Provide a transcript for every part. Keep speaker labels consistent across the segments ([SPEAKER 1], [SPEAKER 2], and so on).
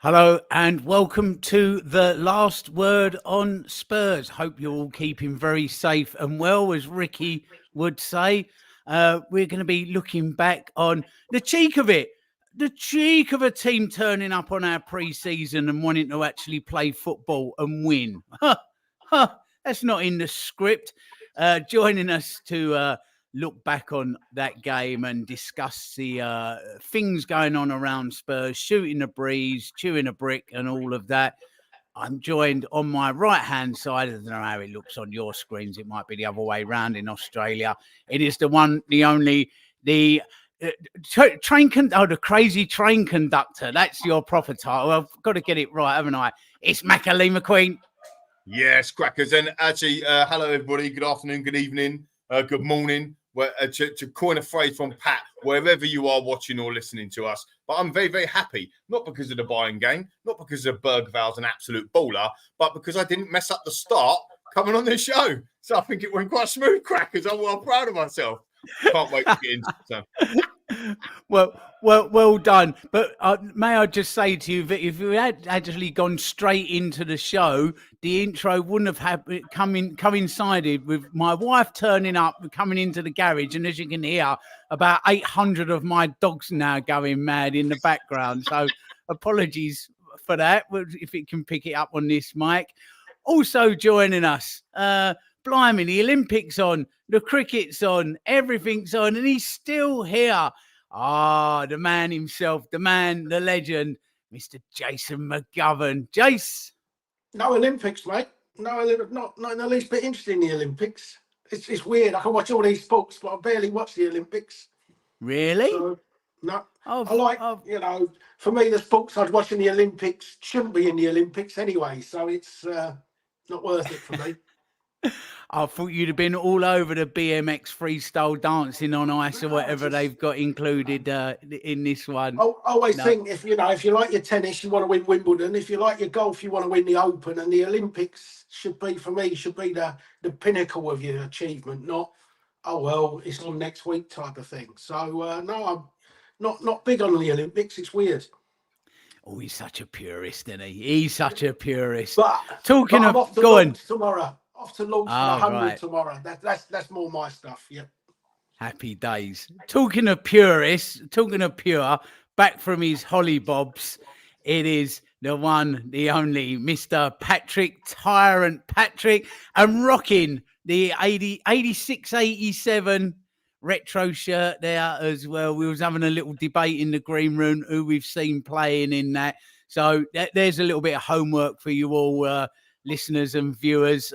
[SPEAKER 1] Hello and welcome to the Last Word on Spurs. Hope you're all keeping very safe and well, as Ricky would say. We're going to be looking back on the cheek of it. The cheek of a team turning up on our pre-season and wanting to actually play football and win. That's not in the script. Joining us to look back on that game and discuss the things going on around Spurs, shooting the breeze, chewing a brick and all of that. I'm joined on my right-hand side. I don't know how it looks on your screens. It might be the other way around in Australia. It is the one, the only, the the crazy train conductor. That's your proper title. I've got to get it right, haven't I? It's Lee McQueen.
[SPEAKER 2] Yes, crackers. And actually, hello, everybody. Good afternoon, good evening, good morning. To coin a phrase from Pat, wherever you are watching or listening to us. But I'm very, very happy, not because of the Bayern game, not because of Bergvall's an absolute baller, but because I didn't mess up the start coming on this show. So I think it went quite smooth, crackers. I'm well proud of myself. Can't wait to get into it.
[SPEAKER 1] Well done. But may I just say to you that if we had actually gone straight into the show, the intro wouldn't have coincided with my wife turning up, coming into the garage, and as you can hear, about 800 of my dogs now going mad in the background. So apologies for that, if it can pick it up on this mic. Also joining us, blimey, the Olympics on, the cricket's on, everything's on, and he's still here. The man himself, the man, the legend, Mr. Jason McGovern. Jace.
[SPEAKER 3] No Olympics, mate. Not in the least bit interested in the Olympics. It's weird. I can watch all these sports, but I barely watch the Olympics.
[SPEAKER 1] Really?
[SPEAKER 3] So, no. For me, the sports I'd watch in the Olympics shouldn't be in the Olympics anyway. So it's not worth it for me.
[SPEAKER 1] I thought you'd have been all over the BMX freestyle dancing on ice or whatever they've got included in this one.
[SPEAKER 3] I always think if you like your tennis, you want to win Wimbledon. If you like your golf, you want to win the Open. And the Olympics should be the pinnacle of your achievement, not it's on next week type of thing. So no, I'm not big on the Olympics. It's weird.
[SPEAKER 1] Oh, he's such a purist, isn't he? He's such a purist.
[SPEAKER 3] But I'm off to Lords tomorrow. Off to Lords for the 100 tomorrow. That's more my stuff. Yeah.
[SPEAKER 1] Happy days. Talking of purists, talking of pure, back from his hollybobs, it is the one, the only, Mr. Patrick, Tyrant Patrick, and rocking the 86-87 retro shirt there as well. We was having a little debate in the green room who we've seen playing in that. So there's a little bit of homework for you all, listeners and viewers.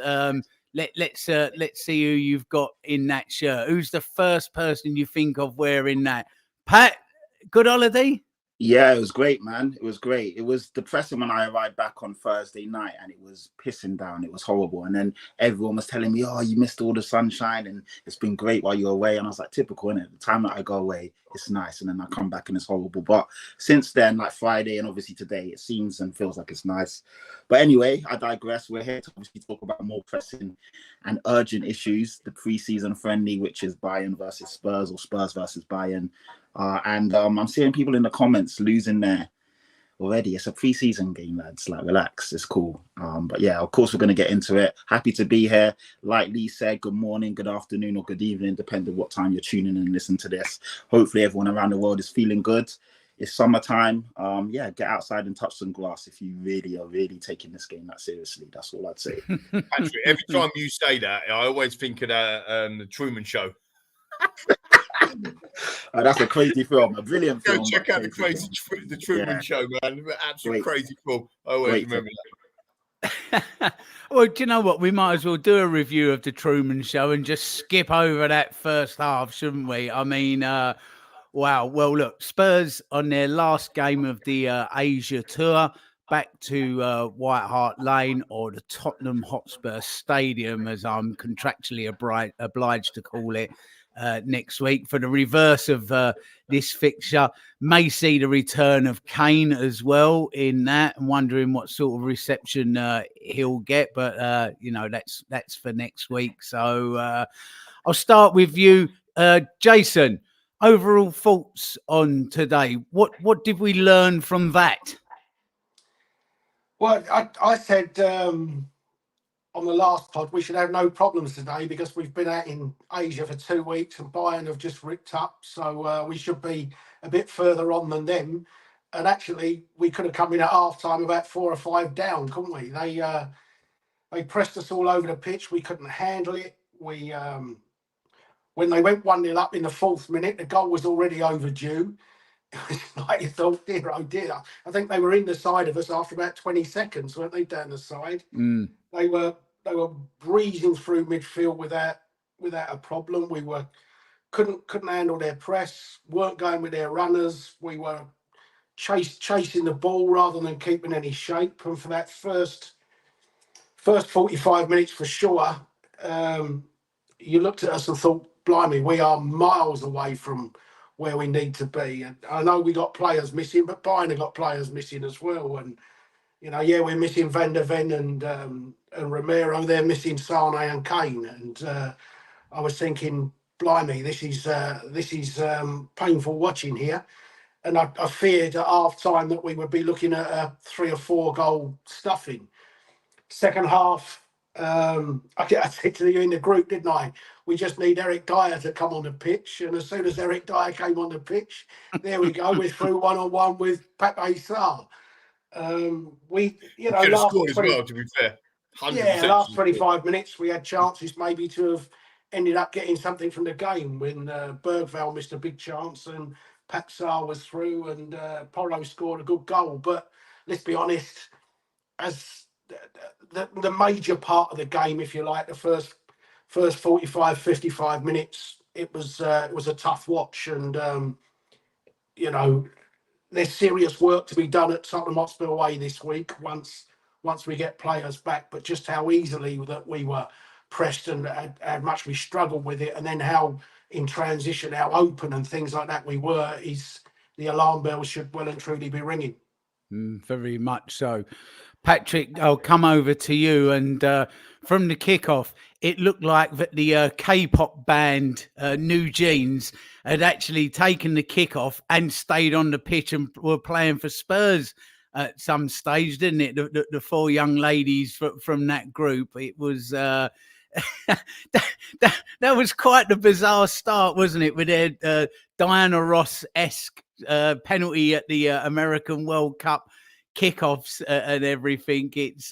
[SPEAKER 1] Let's see who you've got in that shirt. Who's the first person you think of wearing that? Pat, good holiday?
[SPEAKER 4] Yeah, it was great, man. It was great. It was depressing when I arrived back on Thursday night and it was pissing down. It was horrible. And then everyone was telling me, oh, you missed all the sunshine and it's been great while you're away. And I was like, typical, innit? The time that I go away, it's nice. And then I come back and it's horrible. But since then, like Friday and obviously today, it seems and feels like it's nice. But anyway, I digress. We're here to obviously talk about more pressing and urgent issues. The pre-season friendly, which is Bayern versus Spurs or Spurs versus Bayern. And I'm seeing people in the comments losing there already. It's a pre-season game, lads. Like, relax. It's cool. But yeah, of course, we're going to get into it. Happy to be here. Like Lee said, good morning, good afternoon, or good evening, depending what time you're tuning in and listening to this. Hopefully, everyone around the world is feeling good. It's summertime. Get outside and touch some grass if you really are taking this game that seriously. That's all I'd say.
[SPEAKER 2] Patrick, every time you say that, I always think of the Truman Show.
[SPEAKER 4] That's a crazy film, a brilliant film.
[SPEAKER 2] Go check out the Truman Show, man. Absolute crazy film. I always remember
[SPEAKER 1] that. Well, do you know what? We might as well do a review of the Truman Show and just skip over that first half, shouldn't we? I mean, wow. Well, look, Spurs on their last game of the Asia tour, back to White Hart Lane, or the Tottenham Hotspur Stadium, as I'm contractually obliged to call it. Next week for the reverse of this fixture. May see the return of Kane as well in that. I'm wondering what sort of reception he'll get, but that's for next week. So I'll start with you, Jason. Overall thoughts on today. What did we learn from that?
[SPEAKER 3] Well, I said on the last pod we should have no problems today because we've been out in Asia for 2 weeks and Bayern have just ripped up, so we should be a bit further on than them. And actually, we could have come in at half time about 4 or 5 down, couldn't we? They pressed us all over the pitch. We couldn't handle it. We when they went 1-0 up in the 4th minute, the goal was already overdue. Like you thought, dear, oh dear. I think they were in the side of us after about 20 seconds, weren't they, down the side?
[SPEAKER 1] Mm.
[SPEAKER 3] They were breezing through midfield without a problem. We couldn't handle their press, weren't going with their runners. We were chasing the ball rather than keeping any shape. And for that first 45 minutes for sure, you looked at us and thought, blimey, we are miles away from where we need to be. And I know we got players missing, but Bayern have got players missing as well. And we're missing Van der Ven and Romero. They're missing Sane and Kane. And I was thinking, blimey, this is painful watching here. And I feared at half time that we would be looking at a 3 or 4 goal stuffing. Second half, I said to you in the group, didn't I? We just need Eric Dyer to come on the pitch. And as soon as Eric Dyer came on the pitch, there we go. We're through 1-on-1 with Pepe Sarr. We
[SPEAKER 2] should have scored as well, to be fair.
[SPEAKER 3] Last 25 minutes, we had chances maybe to have ended up getting something from the game when Bergvall missed a big chance and Pat Sarr was through and Porro scored a good goal. But let's be honest, as the major part of the game, if you like, the first 45, 55 minutes, it was a tough watch. And, there's serious work to be done at Tottenham Hotspur away this week once we get players back. But just how easily that we were pressed and how much we struggled with it, and then how in transition, how open and things like that we were, is the alarm bell should well and truly be ringing.
[SPEAKER 1] Very much so. Patrick, I'll come over to you. And from the kickoff, it looked like that the K-pop band New Jeans had actually taken the kickoff and stayed on the pitch and were playing for Spurs at some stage, didn't it? The 4 young ladies from that group. It was that was quite the bizarre start, wasn't it? With their Diana Ross-esque penalty at the American World Cup kickoffs and everything. It's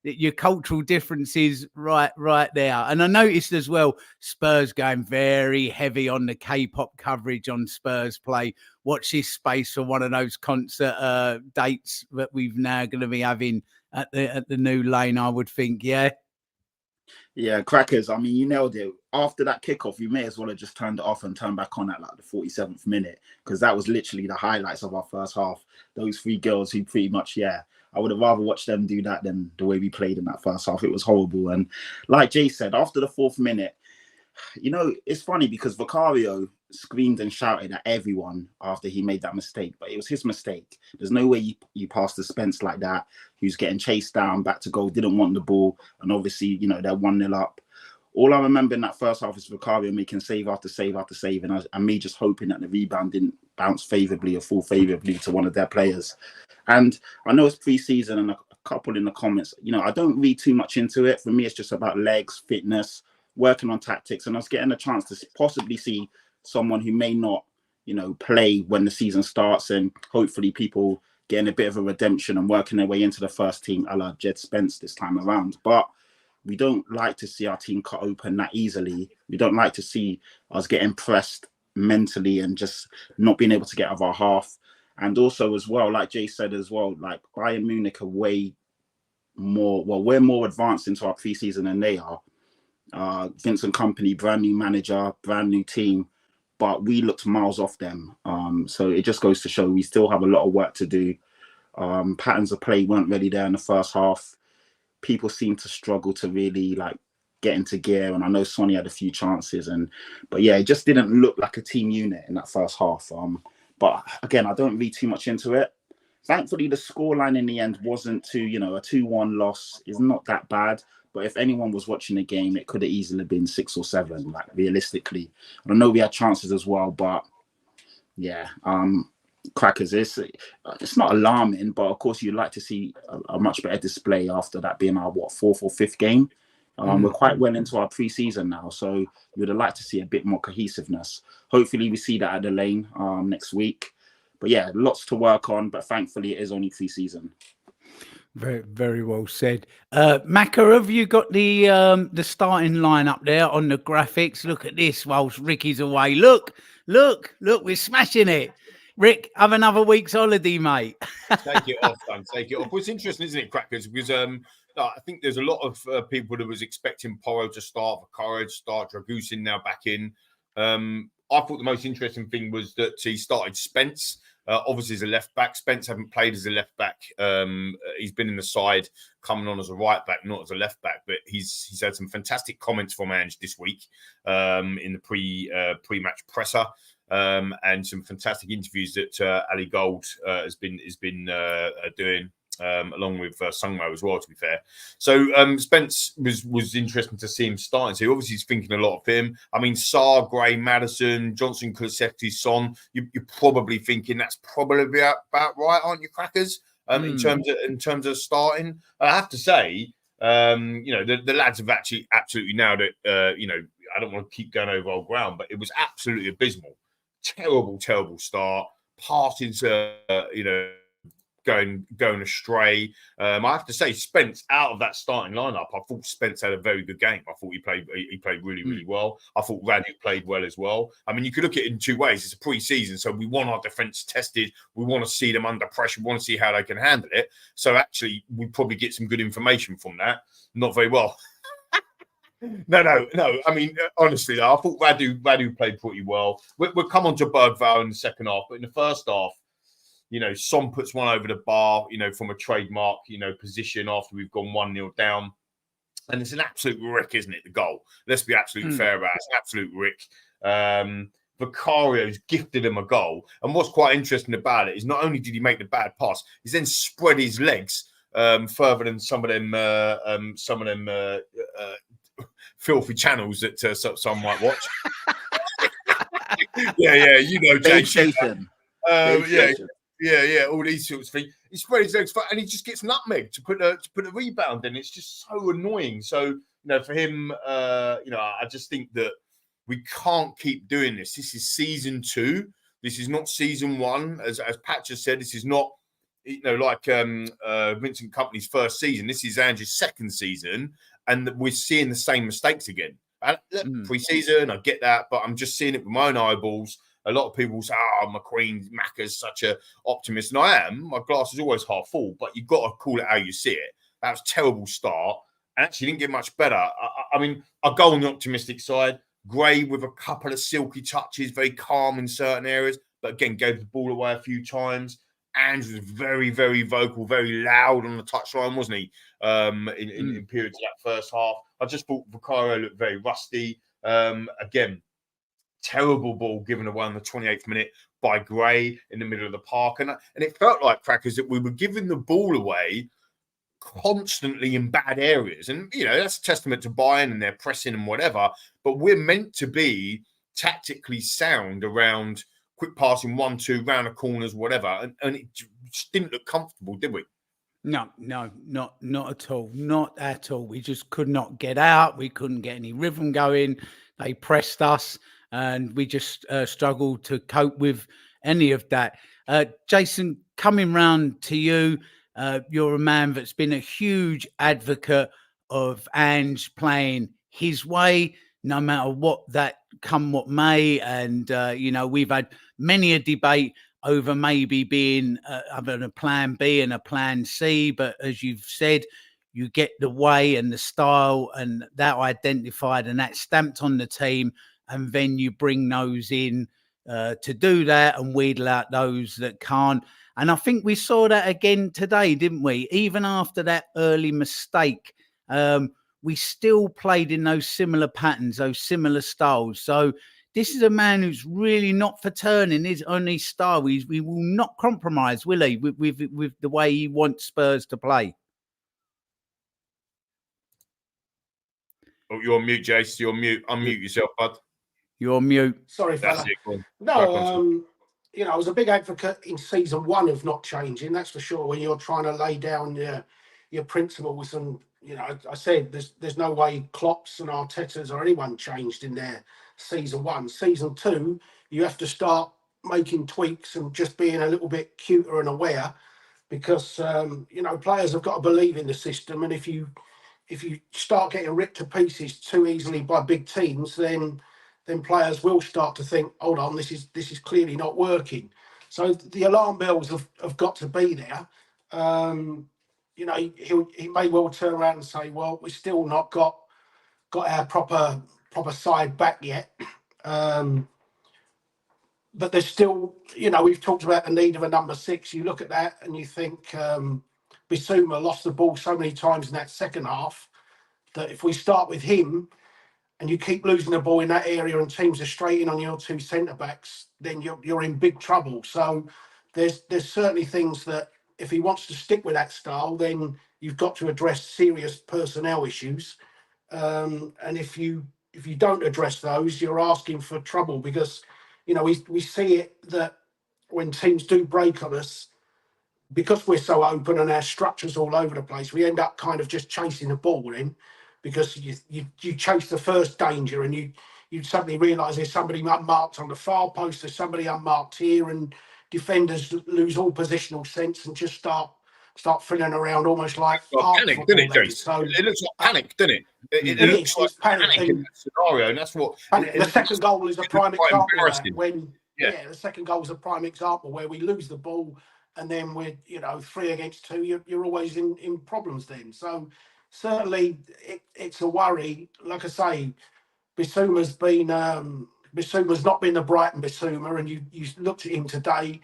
[SPEAKER 1] your cultural differences right there. And I noticed as well, Spurs going very heavy on the K-pop coverage on Spurs play. Watch this space for one of those concert dates that we've now going to be having at the New Lane, I would think.
[SPEAKER 4] Yeah, crackers. I mean, you nailed it. After that kickoff, you may as well have just turned it off and turned back on at like the 47th minute, because that was literally the highlights of our first half. Those 3 girls who pretty much, I would have rather watched them do that than the way we played in that first half. It was horrible. And like Jay said, after the 4th minute, it's funny because Vicario screamed and shouted at everyone after he made that mistake, but it was his mistake. There's no way you pass to Spence like that, who's getting chased down back to goal, didn't want the ball, and obviously, they're 1-0 up. All I remember in that first half is Vicario making save after save after save, and me just hoping that the rebound didn't bounce favourably or fall favourably to one of their players. And I know it's pre-season, and a couple in the comments, I don't read too much into it. For me, it's just about legs, fitness, working on tactics, and I was getting a chance to possibly see someone who may not, play when the season starts, and hopefully people getting a bit of a redemption and working their way into the first team, a la Jed Spence this time around. But we don't like to see our team cut open that easily. We don't like to see us getting pressed mentally and just not being able to get out of our half. And also as well, like Jay said as well, like Bayern Munich are way more, we're more advanced into our pre-season than they are. Vincent Kompany, brand new manager, brand new team, but we looked miles off them. So it just goes to show we still have a lot of work to do. Patterns of play weren't really there in the first half. People seem to struggle to really get into gear, and I know Sonny had a few chances, but it just didn't look like a team unit in that first half. But again, I don't read too much into it. Thankfully, the scoreline in the end wasn't a 2-1 loss is not that bad. But if anyone was watching the game, it could have easily been 6 or 7, realistically. I know we had chances as well, but Crackers, it's not alarming, but of course you'd like to see a much better display after that being our fourth or fifth game. We're quite well into our pre-season now, so you would have liked to see a bit more cohesiveness. Hopefully we see that at the Lane next week. But yeah, lots to work on, but thankfully it is only pre-season.
[SPEAKER 1] Very, very well said. Macca, have you got the starting line up there on the graphics? Look at this whilst Ricky's away. Look, we're smashing it. Rick, have another week's holiday, mate.
[SPEAKER 2] Take it off, man. Take it off. Well, it's interesting, isn't it, Crackers? Because I think there's a lot of people that was expecting Porro to start, Vicario to start, Dragusin now back in. I thought the most interesting thing was that he started Spence. Obviously, as a left back. Spence hasn't played as a left back. He's been in the side, coming on as a right back, not as a left back. But he's had some fantastic comments from Ange this week in the pre-match presser, and some fantastic interviews that Ali Gold has been doing. Along with Sungmo as well, to be fair. So Spence was interesting to see him starting. So obviously he's thinking a lot of him. I mean, Sarr, Gray, Maddison, Johnson, Kulusevski, Son. You're probably thinking that's probably about right, aren't you, Crackers? In terms of starting, I have to say, the lads have actually absolutely nailed it. I don't want to keep going over old ground, but it was absolutely abysmal. Terrible start. Passings, going astray. I have to say, Spence out of that starting lineup, I thought Spence had a very good game. I thought he played really well. I thought Radu played well as well. I mean, you could look at it in two ways. It's a pre-season, so we want our defence tested. We want to see them under pressure. We want to see how they can handle it. So actually, we probably get some good information from that. Not very well. No. I mean, honestly, I thought Radu played pretty well. We'll come on to Bergvall in the second half, but in the first half, Son puts one over the bar, from a trademark, position after we've gone 1-0 down. And it's an absolute rick, isn't it, the goal? Let's be absolutely fair about it. It's an absolute rick. Vicario's gifted him a goal. And what's quite interesting about it is not only did he make the bad pass, he's then spread his legs further than some of them filthy channels that some might watch. yeah, Jason. Yeah, all these sorts of things. He spread his legs and he just gets nutmegged to put a rebound in. It's just so annoying. So, for him, I just think that we can't keep doing this. This is season 2. This is not season 1. As Pat just said, this is not, like Vincent Kompany's first season. This is Ange's second season, and we're seeing the same mistakes again. Pre-season, I get that, but I'm just seeing it with my own eyeballs. A lot of people say, McQueen, Macca's such an optimist. And I am. My glass is always half full, but you've got to call it how you see it. That was a terrible start. And actually didn't get much better. I mean, I'll go on the optimistic side. Gray with a couple of silky touches, very calm in certain areas, but again, gave the ball away a few times. Ange was very, very vocal, very loud on the touchline, wasn't he? In periods of that first half. I just thought Vicario looked very rusty. Again, terrible ball given away on the 28th minute by Gray in the middle of the park. And it felt like, Crackers, that we were giving the ball away constantly in bad areas. And, that's a testament to Bayern and their pressing and whatever. But we're meant to be tactically sound around quick passing 1-2, round the corners, whatever. And it just didn't look comfortable, did we?
[SPEAKER 1] No, not at all. Not at all. We just could not get out. We couldn't get any rhythm going. They pressed us. And we just struggled to cope with any of that. Jason, coming round to you, you're a man that's been a huge advocate of Ange playing his way, no matter what may. And, we've had many a debate over maybe being having a plan B and a plan C. But as you've said, you get the way and the style and that identified and that stamped on the team. And then you bring those in to do that and wheedle out those that can't. And I think we saw that again today, didn't we? Even after that early mistake, we still played in those similar patterns, those similar styles. So this is a man who's really not for turning on his style. He will not compromise, will he, with the way he wants Spurs to play?
[SPEAKER 2] Oh, you're on mute, Jace. You're on mute. Unmute yourself, bud.
[SPEAKER 1] You're on mute.
[SPEAKER 3] Sorry for
[SPEAKER 2] That's
[SPEAKER 3] that.
[SPEAKER 2] it.
[SPEAKER 3] No, you know, I was a big advocate in season 1 of not changing. That's for sure. When you're trying to lay down your principles, and you know, I said there's no way Klopp's and Arteta's or anyone changed in their season 1. Season 2, you have to start making tweaks and just being a little bit cuter and aware, because you know, players have got to believe in the system, and if you start getting ripped to pieces too easily by big teams, then players will start to think, hold on, this is clearly not working. So the alarm bells have got to be there. You know, he may well turn around and say, well, we've still not got our proper side back yet. But there's still, you know, we've talked about the need of a number 6. You look at that and you think Bissouma lost the ball so many times in that second half that if we start with him and you keep losing the ball in that area and teams are straight in on your 2 centre-backs, then you're in big trouble. So there's certainly things that if he wants to stick with that style, then you've got to address serious personnel issues. And if you don't address those, you're asking for trouble, because, you know, we see it that when teams do break on us, because we're so open and our structure's all over the place, we end up kind of just chasing the ball in, because you chase the first danger and you suddenly realise there's somebody unmarked on the far post, there's somebody unmarked here, and defenders lose all positional sense and just start filling around almost like
[SPEAKER 2] panic, didn't it, Jason? So it looks like panic, doesn't it? It looks like panic in that scenario, and that's what.
[SPEAKER 3] The second goal is a prime example of that. When the second goal is a prime example where we lose the ball, and then we're, you know, 3 against 2. You're always in problems then. So certainly it's a worry. Like I say, Bissouma's not been the Brighton Bissouma, and you looked at him today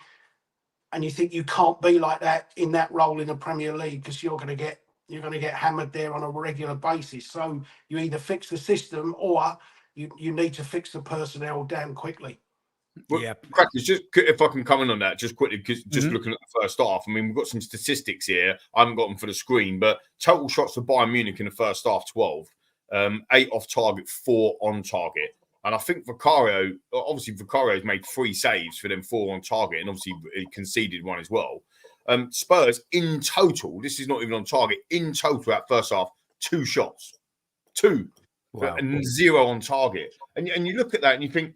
[SPEAKER 3] and you think you can't be like that in that role in the Premier League, because you're going to get hammered there on a regular basis. So you either fix the system or you need to fix the personnel damn quickly.
[SPEAKER 2] Well, yeah, Crackers, just if I can comment on that just quickly, because just looking at the first half, I mean, we've got some statistics here. I haven't got them for the screen, but total shots for Bayern Munich in the first half, 12, 8 off target, 4 on target. And I think Vicario's made 3 saves for them, 4 on target, and obviously he conceded 1 as well. Spurs in total, this is not even on target, in total at first half, 2 shots, 2, and 0 on target. And you look at that and you think,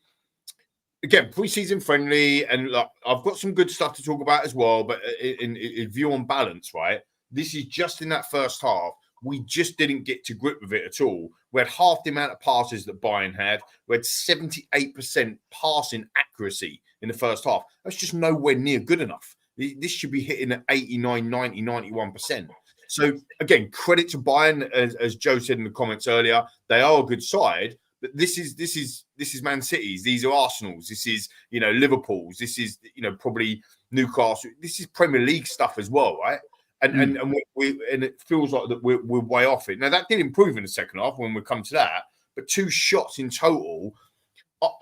[SPEAKER 2] again, pre-season friendly, and look, I've got some good stuff to talk about as well, but in view on balance, right? This is just in that first half. We just didn't get to grip with it at all. We had half the amount of passes that Bayern had. We had 78% passing accuracy in the first half. That's just nowhere near good enough. This should be hitting at 89, 90, 91%. So, again, credit to Bayern, as Joe said in the comments earlier. They are a good side, but this is Man City's. These are Arsenal's. This is, you know, Liverpool's. This is, you know, probably Newcastle. This is Premier League stuff as well, right? And it feels like that we're way off it. Now that did improve in the second half when we come to that, but 2 shots in total.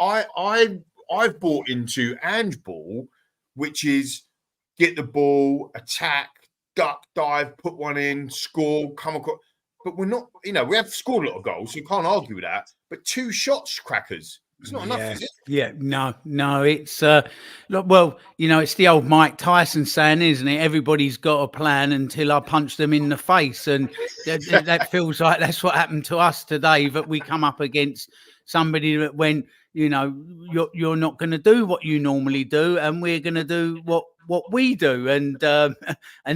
[SPEAKER 2] I've bought into Ange ball, which is get the ball, attack, duck, dive, put one in, score, come across. But we're not, you know, we have scored a lot of goals, so you can't argue with that. But 2 shots, Crackers. It's not enough, is it?
[SPEAKER 1] Yeah, no. It's well, you know, it's the old Mike Tyson saying, isn't it? Everybody's got a plan until I punch them in the face, and that feels like that's what happened to us today. That we come up against somebody that went, you know, you're not going to do what you normally do, and we're going to do what we do, and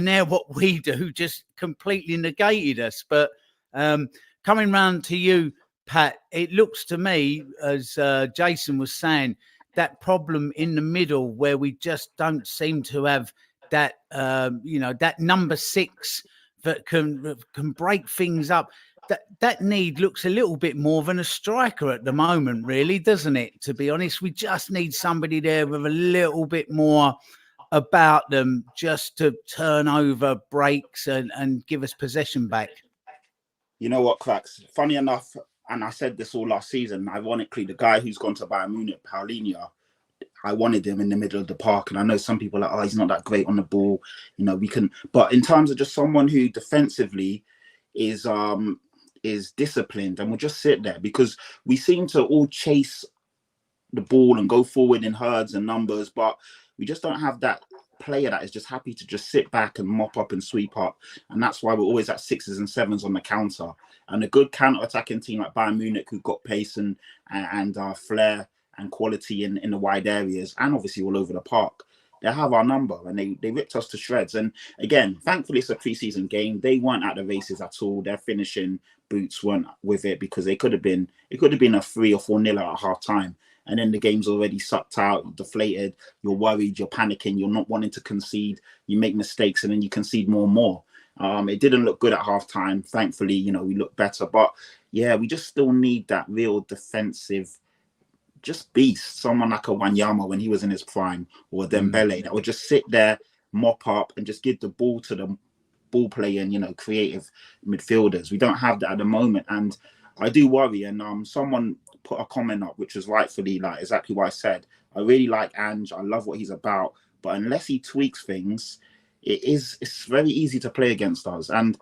[SPEAKER 1] now what we do just completely negated us. But coming round to you, Pat, it looks to me, as Jason was saying, that problem in the middle where we just don't seem to have that, you know, that number 6 that can break things up. That need looks a little bit more than a striker at the moment, really, doesn't it? To be honest, we just need somebody there with a little bit more about them, just to turn over breaks and give us possession back.
[SPEAKER 4] You know what, Cracks? Funny enough, and I said this all last season, ironically, the guy who's gone to Bayern Munich, Palhinha, I wanted him in the middle of the park. And I know some people are like, oh, he's not that great on the ball. You know, we can... But in terms of just someone who defensively is disciplined and will just sit there, because we seem to all chase the ball and go forward in herds and numbers, but we just don't have that player that is just happy to just sit back and mop up and sweep up. And that's why we're always at 6s and 7s on the counter. And a good counter-attacking team like Bayern Munich, who've got pace and flair and quality in the wide areas and obviously all over the park, they have our number, and they ripped us to shreds. And again, thankfully it's a pre-season game. They weren't at the races at all. Their finishing boots weren't with it, because it could have been a 3 or 4-0 at half time. And then the game's already sucked out, deflated, you're worried, you're panicking, you're not wanting to concede, you make mistakes, and then you concede more and more. It didn't look good at half time. Thankfully, you know, we look better. But yeah, we just still need that real defensive, just beast. Someone like a Wanyama when he was in his prime, or Dembele, that would just sit there, mop up, and just give the ball to the ball playing, you know, creative midfielders. We don't have that at the moment. And I do worry. And someone put a comment up, which was rightfully like exactly what I said. I really like Ange. I love what he's about. But unless he tweaks things, it's very easy to play against us. And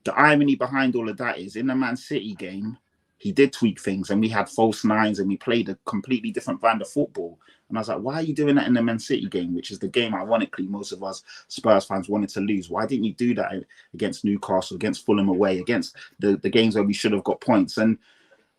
[SPEAKER 4] the irony behind all of that is, in the Man City game, he did tweak things, and we had false nines, and we played a completely different brand of football. And I was like, why are you doing that in the Man City game, which is the game, ironically, most of us Spurs fans wanted to lose? Why didn't you do that against Newcastle, against Fulham away, against the games where we should have got points? And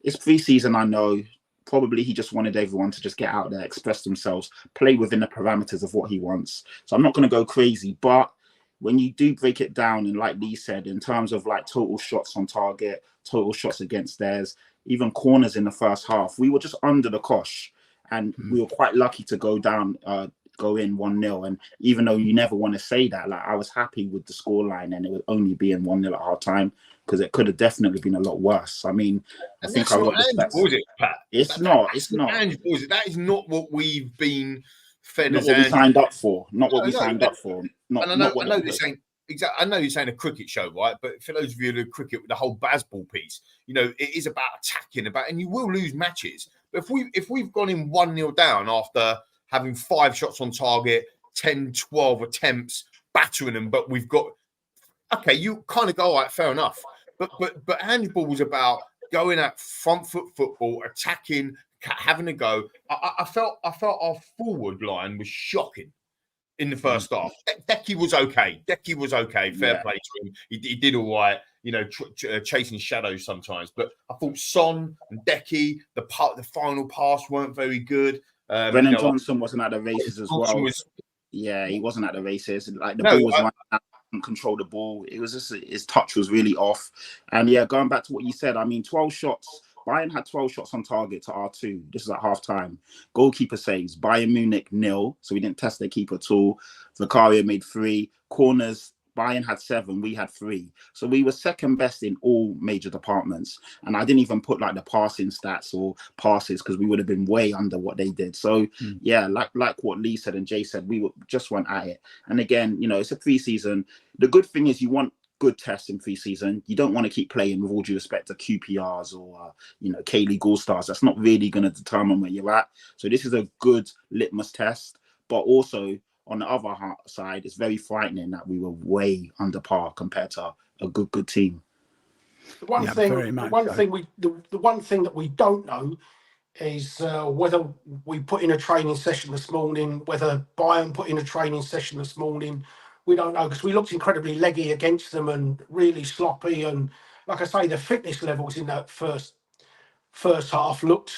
[SPEAKER 4] it's pre-season, I know. Probably he just wanted everyone to just get out there, express themselves, play within the parameters of what he wants. So I'm not going to go crazy, but when you do break it down, and like Lee said, in terms of like total shots on target, total shots against theirs, even corners in the first half, we were just under the cosh, and we were quite lucky to go in 1-0. And even though you never want to say that, like, I was happy with the scoreline, and it would only be in 1-0 at half time, because it could have definitely been a lot worse. I mean, I think I wrote the stats.
[SPEAKER 2] Was it, Pat?
[SPEAKER 4] It's not.
[SPEAKER 2] That is not what we've been fed.
[SPEAKER 4] Not what we signed up for. Not what we signed up for.
[SPEAKER 2] I know this ain't exactly. I know you're saying a cricket show, right? But for those of you who do cricket, with the whole Bazball piece, you know, it is about attacking, and you will lose matches. But if we've gone in 1-0 down after having 5 shots on target, 10, 12 attempts, battering them, but we've got, okay, you kind of go, all right, fair enough. But handball was about going at front foot football, attacking, having a go. I felt our forward line was shocking in the first half. Decky was okay. Fair play to him. He did all right. You know, chasing shadows sometimes. But I thought Son and Decky, the final pass weren't very good.
[SPEAKER 4] Brennan Johnson wasn't at the races as well. Yeah, he wasn't at the races. Like the ball was running out. Control the ball. It was just his touch was really off. And yeah, going back to what you said, I mean, 12 shots. Bayern had 12 shots on target to R2. This is at half time. Goalkeeper saves. Bayern Munich 0. So we didn't test their keeper at all. Vicario made 3 corners. Bayern had 7, we had 3. So we were second best in all major departments. And I didn't even put like the passing stats or passes, because we would have been way under what they did. So yeah, like what Lee said and Jay said, we just went at it. And again, you know, it's a pre-season. The good thing is you want good tests in pre-season. You don't want to keep playing, with all due respect to QPRs or, you know, K-League All-Stars. That's not really going to determine where you're at. So this is a good litmus test. But also, on the other side, it's very frightening that we were way under par compared to a good team.
[SPEAKER 3] The one thing that we don't know is whether we put in a training session this morning, whether Bayern put in a training session this morning. We don't know, because we looked incredibly leggy against them and really sloppy. And like I say, the fitness levels in that first half looked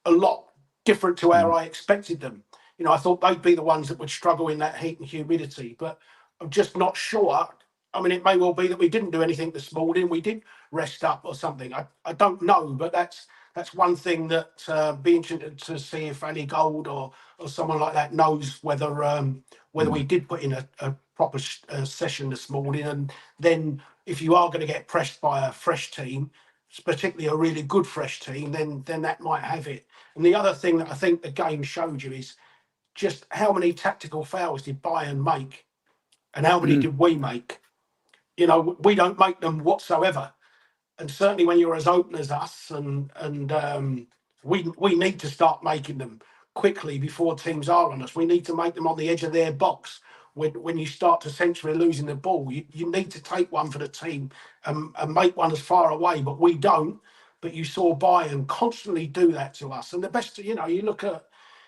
[SPEAKER 3] a lot different to how I expected them. You know, I thought they'd be the ones that would struggle in that heat and humidity, but I'm just not sure. I mean, it may well be that we didn't do anything this morning. We did rest up or something. I don't know, but that's one thing that be interested to see if Ali Gold or someone like that knows whether we did put in a proper session this morning. And then if you are going to get pressed by a fresh team, particularly a really good fresh team, then that might have it. And the other thing that I think the game showed you is just how many tactical fouls did Bayern make and how many did we make? You know, we don't make them whatsoever. And certainly when you're as open as us, and we need to start making them quickly before teams are on us. We need to make them on the edge of their box. When you start to essentially losing the ball, you need to take one for the team and make one as far away, but we don't. but you saw Bayern constantly do that to us. And the best, you know, you look at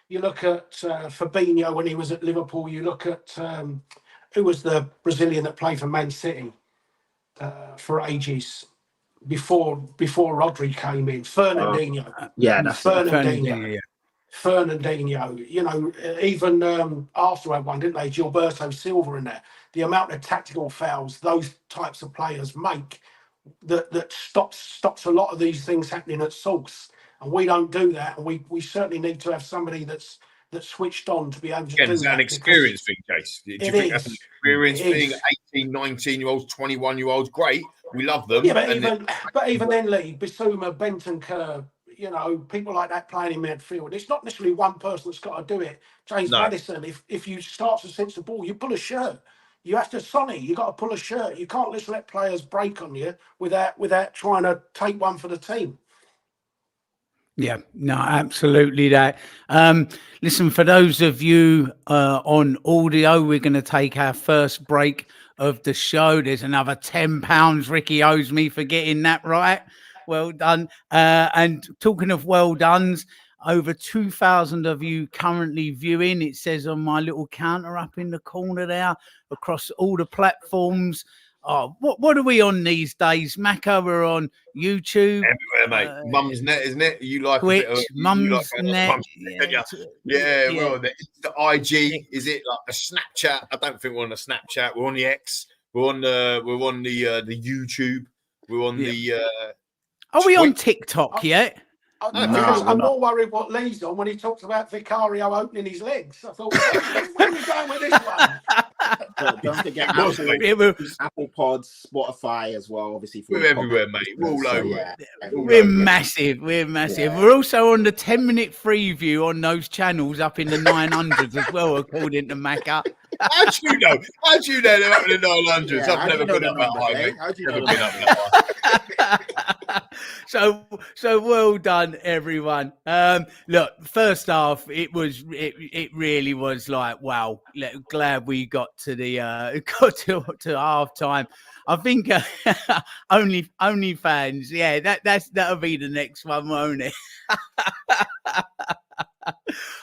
[SPEAKER 3] Fabinho when he was at Liverpool. You look at who was the Brazilian that played for Man City for ages before Rodri came in. Fernandinho.
[SPEAKER 4] That's
[SPEAKER 3] Fernandinho. Fernandinho. You know, even Arsenal had one, didn't they? Gilberto Silva in there. The amount of tactical fouls those types of players make that stops a lot of these things happening at source. And we don't do that. And we certainly need to have somebody that's switched on to be able to do that.
[SPEAKER 2] Is that an experience thing, Jace? Do you think that's an experience thing? 18, 19-year-olds, 21-year-olds, great. We love them.
[SPEAKER 3] Yeah, but even then, Lee, Bissouma, Bentancur, you know, people like that playing in midfield. It's not necessarily one person that's got to do it. James Maddison, if you start to sense the ball, you pull a shirt. You have to, Sonny, you got to pull a shirt. You can't just let players break on you without trying to take one for the team.
[SPEAKER 1] Yeah, no, absolutely that. Listen, for those of you on audio, we're going to take our first break of the show. There's another £10 Ricky owes me for getting that right. Well done. And talking of well dones, over 2,000 of you currently viewing. It says on my little counter up in the corner there, across all the platforms. Oh, what are we on these days, Macca? We're on YouTube,
[SPEAKER 2] everywhere, mate. Mum's Net, isn't it? You like
[SPEAKER 1] Twitch,
[SPEAKER 2] a bit of
[SPEAKER 1] Mum's Net?
[SPEAKER 2] We're on the IG. Is it like a Snapchat? I don't think we're on a Snapchat. We're on the X. We're on the YouTube. We're on the.
[SPEAKER 1] Are we on TikTok yet?
[SPEAKER 3] I'm more worried what Lee's on when he talks about Vicario opening his legs. I thought, where are we going with this one?
[SPEAKER 4] Don't forget Apple Pods, Spotify as well. Obviously,
[SPEAKER 2] we're everywhere, mate. We're all over.
[SPEAKER 4] Yeah,
[SPEAKER 1] we're massive. We're massive. Yeah. We're also on the 10-minute free view on those channels up in the 900s as well, according to Macca.
[SPEAKER 2] How do you know? How do you know they're up in the 900s? I've never been up that high, mate. Never been up that high.
[SPEAKER 1] So well done, everyone. Look, first half, it really was like, wow. Glad we got to the to half time. I think only fans. Yeah, that'll be the next one, won't it?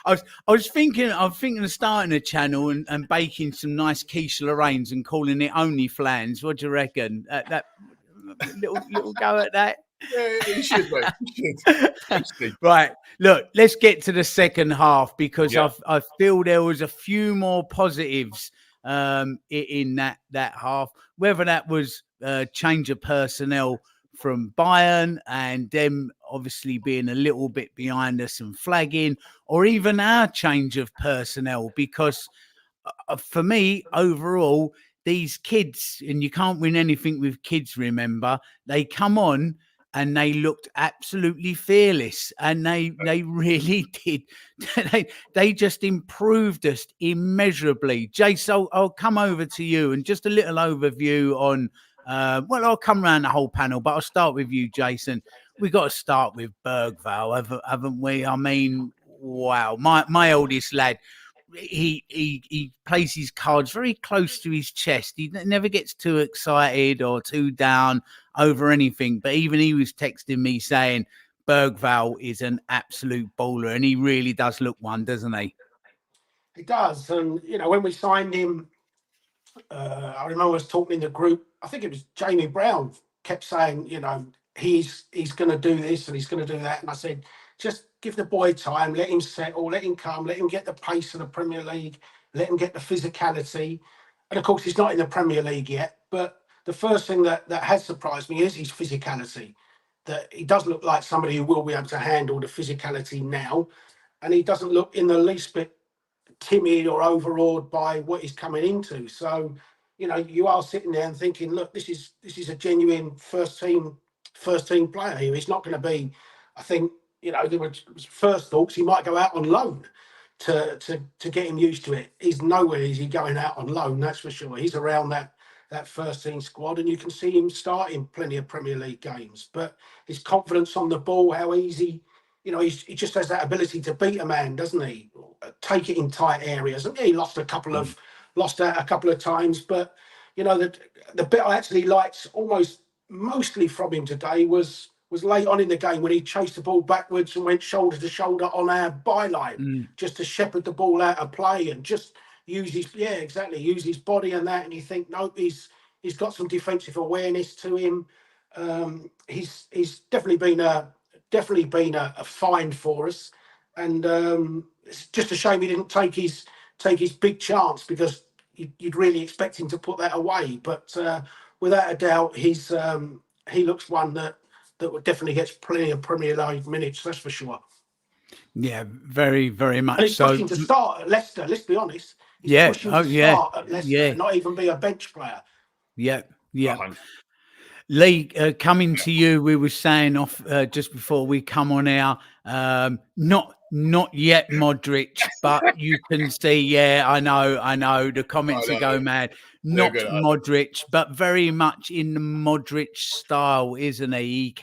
[SPEAKER 1] I was thinking of starting a channel and baking some nice quiche Lorraines and calling it Only Flans. What do you reckon? That little go at that.
[SPEAKER 2] Yeah, you should, mate. You should.
[SPEAKER 1] Right. Look, let's get to the second half because I feel there was a few more positives in that half. Whether that was change of personnel from Bayern and them obviously being a little bit behind us and flagging, or even our change of personnel, because for me, overall, these kids, and you can't win anything with kids, remember, they come on and they looked absolutely fearless, and they really did. They just improved us immeasurably. Jace, I'll come over to you and just a little overview on, I'll come around the whole panel, but I'll start with you, Jason. We got to start with Bergvall, haven't we? I mean, wow, my oldest lad, he plays his cards very close to his chest. He never gets too excited or too down over anything. But even he was texting me saying Bergvall is an absolute baller, and he really does look one, doesn't he?
[SPEAKER 3] He does. And, you know, when we signed him, I remember I was talking in the group, I think it was Jamie Brown kept saying, you know, he's going to do this and he's going to do that. And I said, just give the boy time, let him settle, let him come, let him get the pace of the Premier League, let him get the physicality. And of course, he's not in the Premier League yet. But the first thing that has surprised me is his physicality. That he does look like somebody who will be able to handle the physicality now. And he doesn't look in the least bit timid or overawed by what he's coming into. So, you know, you are sitting there and thinking, look, this is a genuine first team player here. He's not going to be, I think, you know, there were first thoughts he might go out on loan to get him used to it. He's nowhere is he going out on loan, that's for sure. He's around that first team squad, and you can see him starting plenty of Premier League games. But his confidence on the ball, how easy, you know, he just has that ability to beat a man, doesn't he? Take it in tight areas. And yeah, he lost out a couple of times, but you know, the bit I actually liked mostly from him today was was late on in the game when he chased the ball backwards and went shoulder to shoulder on our byline just to shepherd the ball out of play and just use his use his body and that. And you think, nope, he's got some defensive awareness to him. He's definitely been a find for us, and it's just a shame he didn't take his big chance, because you'd really expect him to put that away. But without a doubt, he looks one that definitely gets plenty of Premier League minutes, that's for sure.
[SPEAKER 1] Yeah, very, very much.
[SPEAKER 3] And he's
[SPEAKER 1] so.
[SPEAKER 3] pushing to start at Leicester, let's be honest. He's pushing to start at Leicester, not even be a bench player.
[SPEAKER 1] Yeah. Lee, coming to you, we were saying off just before we come on air, not yet Modric, but you can see, I know, the comments are go mad. Not Modric, but very much in the Modric style, isn't he?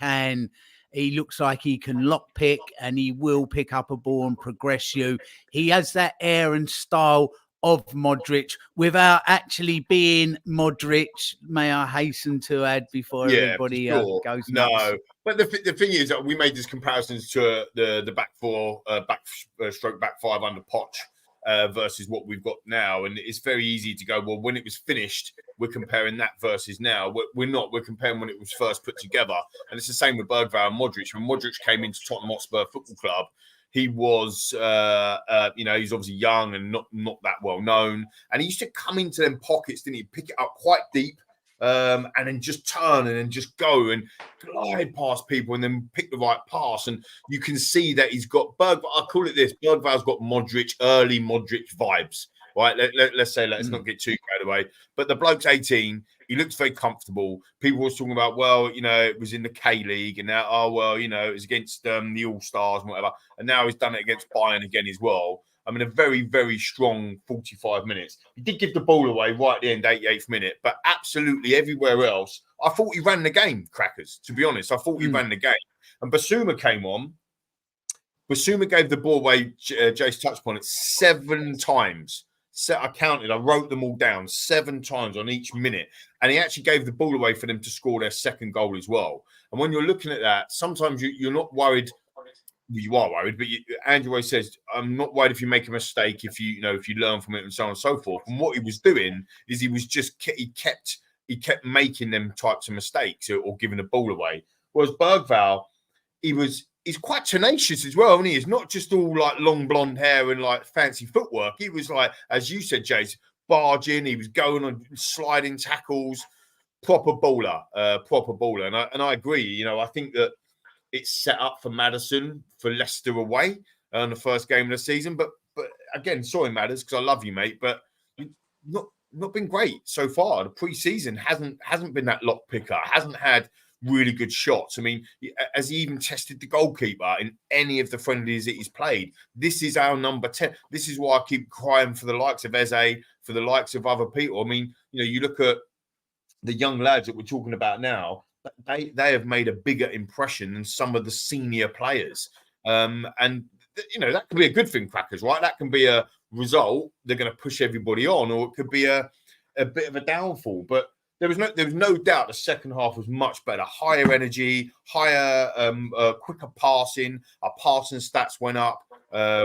[SPEAKER 1] He looks like he can lockpick, and he will pick up a ball and progress you. He has that air and style of Modric without actually being Modric, may I hasten to add before everybody goes nuts.
[SPEAKER 2] No, but the thing is that we made these comparisons to the back four, back five under Poch versus what we've got now, and it's very easy to go, well, when it was finished, we're comparing that versus now. We're not. We're comparing when it was first put together, and it's the same with Bergvall and Modric. When Modric came into Tottenham Hotspur Football Club, he was, he's obviously young and not that well known. And he used to come into them pockets, didn't he? Pick it up quite deep and then just turn and then just go and glide past people and then pick the right pass. And you can see that he's got I call it this, Bergvall's got early Modric vibes, right? Let's say, let's not get too carried away. But the bloke's 18. He looks very comfortable. People were talking about, well, it was in the K-League, and now, it was against the All-Stars and whatever. And now he's done it against Bayern again as well. I mean, a very, very strong 45 minutes. He did give the ball away right at the end, 88th minute, but absolutely everywhere else, I thought he ran the game, Crackers, to be honest. I thought he ran the game. And Basuma came on. Basuma gave the ball away, Jace touched upon it, 7 times. I counted, I wrote them all down 7 times on each minute. And he actually gave the ball away for them to score their second goal as well. And when you're looking at that, sometimes you're not worried. You are worried, but Andrew always says, I'm not worried if you make a mistake, if you learn from it and so on and so forth. And what he was doing is he kept making them types of mistakes or giving the ball away. Whereas Bergvall, he's quite tenacious as well, and he is not just all like long blonde hair and like fancy footwork. He was like, as you said, Jace, barging. He was going on sliding tackles, proper baller. And I agree. I think that it's set up for Maddison for Leicester away on the first game of the season. But again, sorry, Madders, because I love you, mate, but not been great so far. The pre-season hasn't been that lock picker. Hasn't had really good shots. I mean, has he even tested the goalkeeper in any of the friendlies that he's played? This is our number 10. This is why I keep crying for the likes of Eze, for the likes of other people. I mean, you look at the young lads that we're talking about now, they have made a bigger impression than some of the senior players. And, that could be a good thing, Crackers, right? That can be a result. They're going to push everybody on, or it could be a bit of a downfall. But there was no doubt the second half was much better. Higher energy, higher, quicker passing. Our passing stats went up.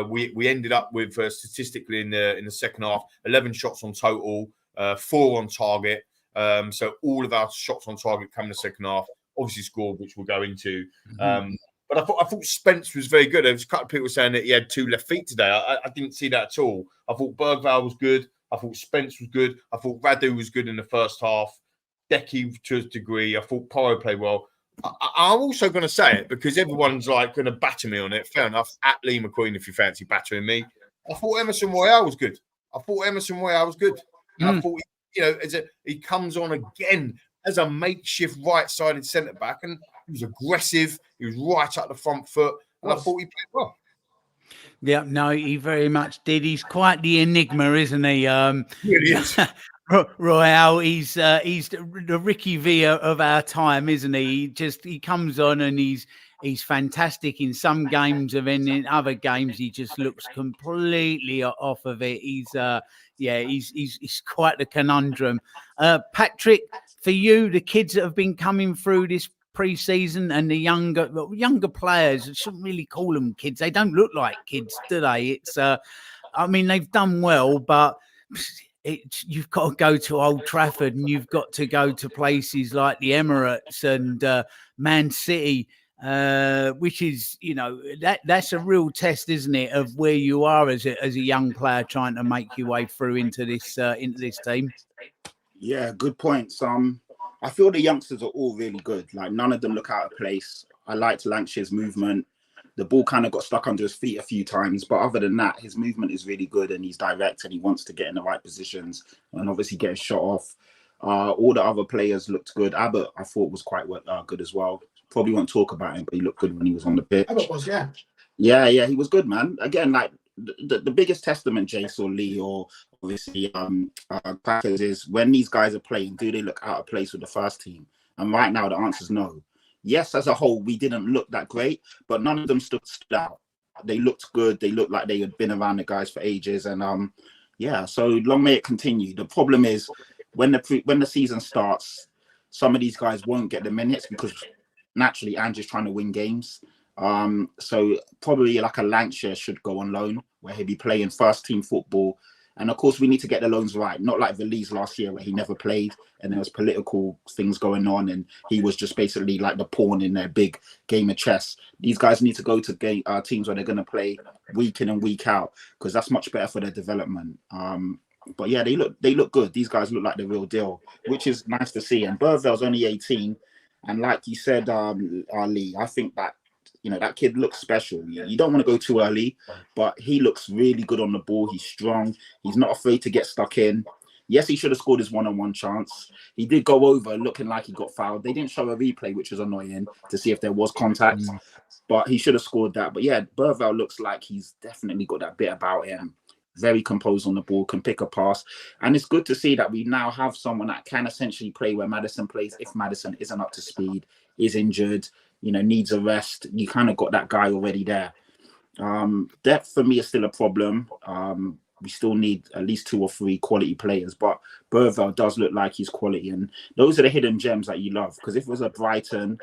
[SPEAKER 2] We ended up with statistically in the second half 11 shots on total, 4 on target. So all of our shots on target come in the second half. Obviously scored, which we'll go into. But I thought Spence was very good. There was a couple of people saying that he had 2 left feet today. I didn't see that at all. I thought Bergvall was good. I thought Spence was good. I thought Radu was good in the first half. Decky to a degree. I thought Porro played well. I'm also going to say it because everyone's like going to batter me on it. Fair enough. At Lee McQueen, if you fancy battering me. I thought Emerson Royale was good. And I thought, he comes on again as a makeshift right-sided centre-back, and he was aggressive. He was right up the front foot, and I thought he played well.
[SPEAKER 1] Yeah, no, he very much did. He's quite the enigma, isn't he?
[SPEAKER 2] Really is.
[SPEAKER 1] Royale, he's the Ricky Villa of our time, isn't he? He comes on and he's fantastic in some games, and then in other games he just looks completely off of it. He's quite the conundrum. Patrick, for you, the kids that have been coming through this pre-season, and the younger players, I shouldn't really call them kids. They don't look like kids, do they? It's I mean, they've done well, but you've got to go to Old Trafford, and you've got to go to places like the Emirates and Man City, which is, you know, that's a real test, isn't it, of where you are as a young player trying to make your way through into this team.
[SPEAKER 4] Yeah, good points. I feel the youngsters are all really good. Like, none of them look out of place. I liked Lancashire's movement. The ball kind of got stuck under his feet a few times, but other than that, his movement is really good, and he's direct, and he wants to get in the right positions and obviously get a shot off. All the other players looked good. Abbott, I thought, was quite good as well. Probably won't talk about him, but he looked good when he was on the pitch.
[SPEAKER 3] Abbott was, yeah.
[SPEAKER 4] Yeah, he was good, man. Again, like, the biggest testament, Jace or Lee or obviously Packers, is when these guys are playing, do they look out of place with the first team? And right now the answer is no. Yes, as a whole, we didn't look that great, but none of them stood out. They looked good. They looked like they had been around the guys for ages. And yeah, so long may it continue. The problem is when the season starts, some of these guys won't get the minutes because naturally Ange is trying to win games. So probably like a Lancashire should go on loan, where he'll be playing first team football. And of course, we need to get the loans right. Not like Veliz last year, where he never played and there was political things going on, and he was just basically like the pawn in their big game of chess. These guys need to go to teams where they're going to play week in and week out, because that's much better for their development. But yeah, they look good. These guys look like the real deal, which is nice to see. And Bergvall's only 18, and like you said, Lee, I think that, you know, that kid looks special. You don't want to go too early, but he looks really good on the ball. He's strong. He's not afraid to get stuck in. Yes, he should have scored his one-on-one chance. He did go over looking like he got fouled. They didn't show a replay, which was annoying, to see if there was contact. But he should have scored that. But yeah, Bergvall looks like he's definitely got that bit about him. Very composed on the ball, can pick a pass. And it's good to see that we now have someone that can essentially play where Maddison plays if Maddison isn't up to speed, is injured, you know, needs a rest. You kind of got that guy already there. Depth for me is still a problem. We still need at least 2 or 3 quality players, but Bergvall does look like he's quality. And those are the hidden gems that you love. Because if it was a Brighton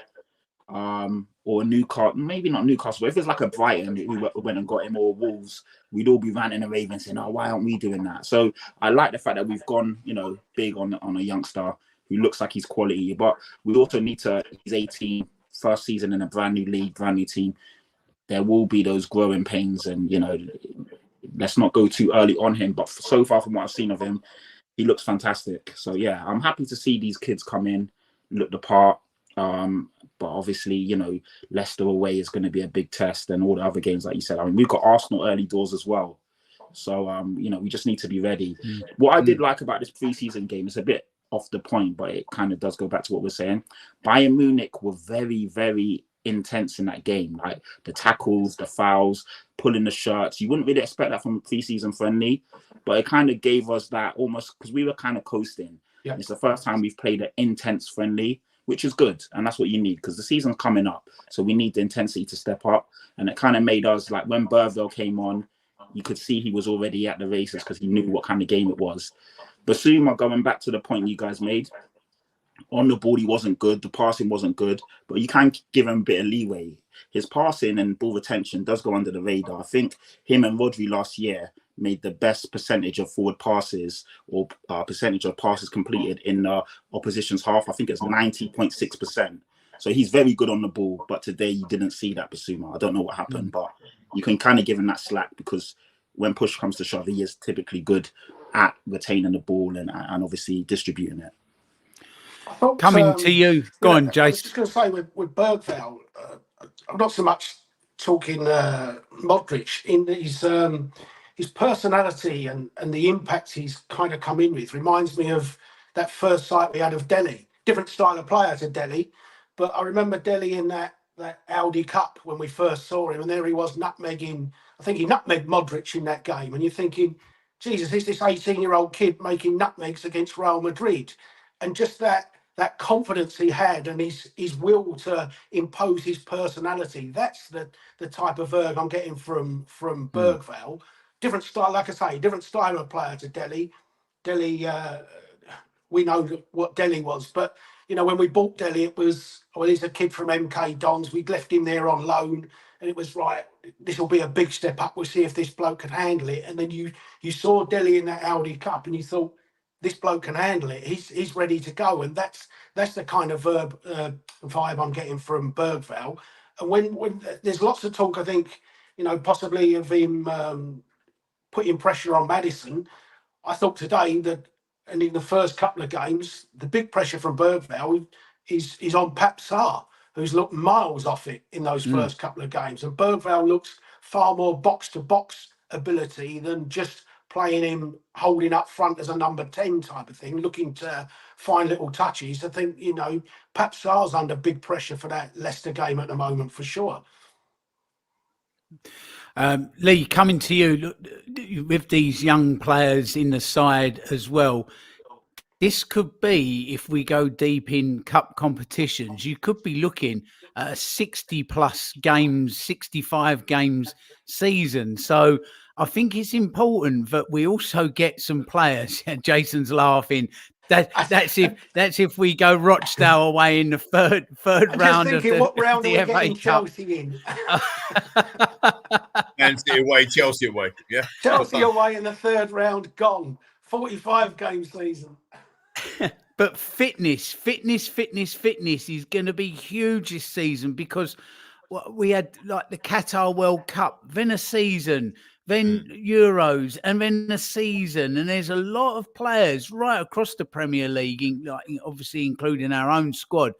[SPEAKER 4] or a Newcastle, maybe not Newcastle, but if it's like a Brighton who went and got him, or Wolves, we'd all be ranting and raving saying, oh, why aren't we doing that? So I like the fact that we've gone, you know, big on a youngster who looks like he's quality. But we also need to, he's 18, first season in a brand new league, brand new team. There will be those growing pains, and, you know, let's not go too early on him. But so far from what I've seen of him, he looks fantastic. So yeah, I'm happy to see these kids come in, look the part. But obviously, you know, Leicester away is going to be a big test, and all the other games, like you said. I mean, we've got Arsenal early doors as well. So, you know, we just need to be ready. What I did like about this preseason game is a bit off the point, but it kind of does go back to what we're saying. Bayern Munich were very, very intense in that game. Like the tackles, the fouls, pulling the shirts. You wouldn't really expect that from a preseason friendly, but it kind of gave us that almost, because we were kind of coasting. Yeah. It's the first time we've played an intense friendly, which is good. And that's what you need, because the season's coming up. So we need the intensity to step up. And it kind of made us, like, when Bergvall came on, you could see he was already at the races because he knew what kind of game it was. Basuma, going back to the point you guys made, on the ball, he wasn't good. The passing wasn't good, but you can give him a bit of leeway. His passing and ball retention does go under the radar. I think him and Rodri last year made the best percentage of forward passes, or percentage of passes completed in the opposition's half. I think it's 90.6%. So he's very good on the ball, but today you didn't see that, Basuma. I don't know what happened, but you can kind of give him that slack, because when push comes to shove, he is typically good at retaining the ball and obviously distributing it.
[SPEAKER 1] Coming to you. Go on, Jace.
[SPEAKER 3] I was just going to say with Bergvall, I'm not so much talking Modric, in his personality and the impact he's kind of come in with reminds me of that first sight we had of Delhi. Different style of player to Delhi, but I remember Delhi in that Audi Cup when we first saw him, and there he was nutmegging. I think he nutmegged Modric in that game, and you're thinking, Jesus, is this 18-year-old kid making nutmegs against Real Madrid? And just that confidence he had, and his will to impose his personality. That's the type of Berg I'm getting from Bergvall. Different style, like I say, different style of player to Delhi. Delhi, we know what Delhi was, but you know, when we bought Dele, it was, well, he's a kid from MK Dons. We'd left him there on loan, and it was right. This will be a big step up. We'll see if this bloke can handle it. And then you saw Dele in that Audi Cup, and you thought, this bloke can handle it. He's ready to go, and that's the kind of vibe I'm getting from Bergvall. And when there's lots of talk, I think, you know, possibly of him putting pressure on Maddison. I thought today that, and in the first couple of games, the big pressure from Bergvall is on Pap Sarr, who's looked miles off it in those first couple of games. And Bergvall looks far more box-to-box ability than just playing him holding up front as a number 10 type of thing, looking to find little touches. I think, you know, Pap Sarr's under big pressure for that Leicester game at the moment, for sure.
[SPEAKER 1] Lee, coming to you, look, with these young players in the side as well, this could be, if we go deep in cup competitions, you could be looking at a 60 plus games, 65 games season. So I think it's important that we also get some players. Jason's laughing. That's if we go Rochdale away in the third round of the,
[SPEAKER 3] what round
[SPEAKER 1] the
[SPEAKER 3] are we
[SPEAKER 1] FA
[SPEAKER 3] getting
[SPEAKER 1] Cup.
[SPEAKER 3] Chelsea in?
[SPEAKER 2] Man City away, Chelsea away. Yeah.
[SPEAKER 3] Chelsea away in the third round, gone. 45 game season.
[SPEAKER 1] But fitness is going to be huge this season, because we had like the Qatar World Cup, then a season, then Euros, and then a season. And there's a lot of players right across the Premier League, obviously including our own squad,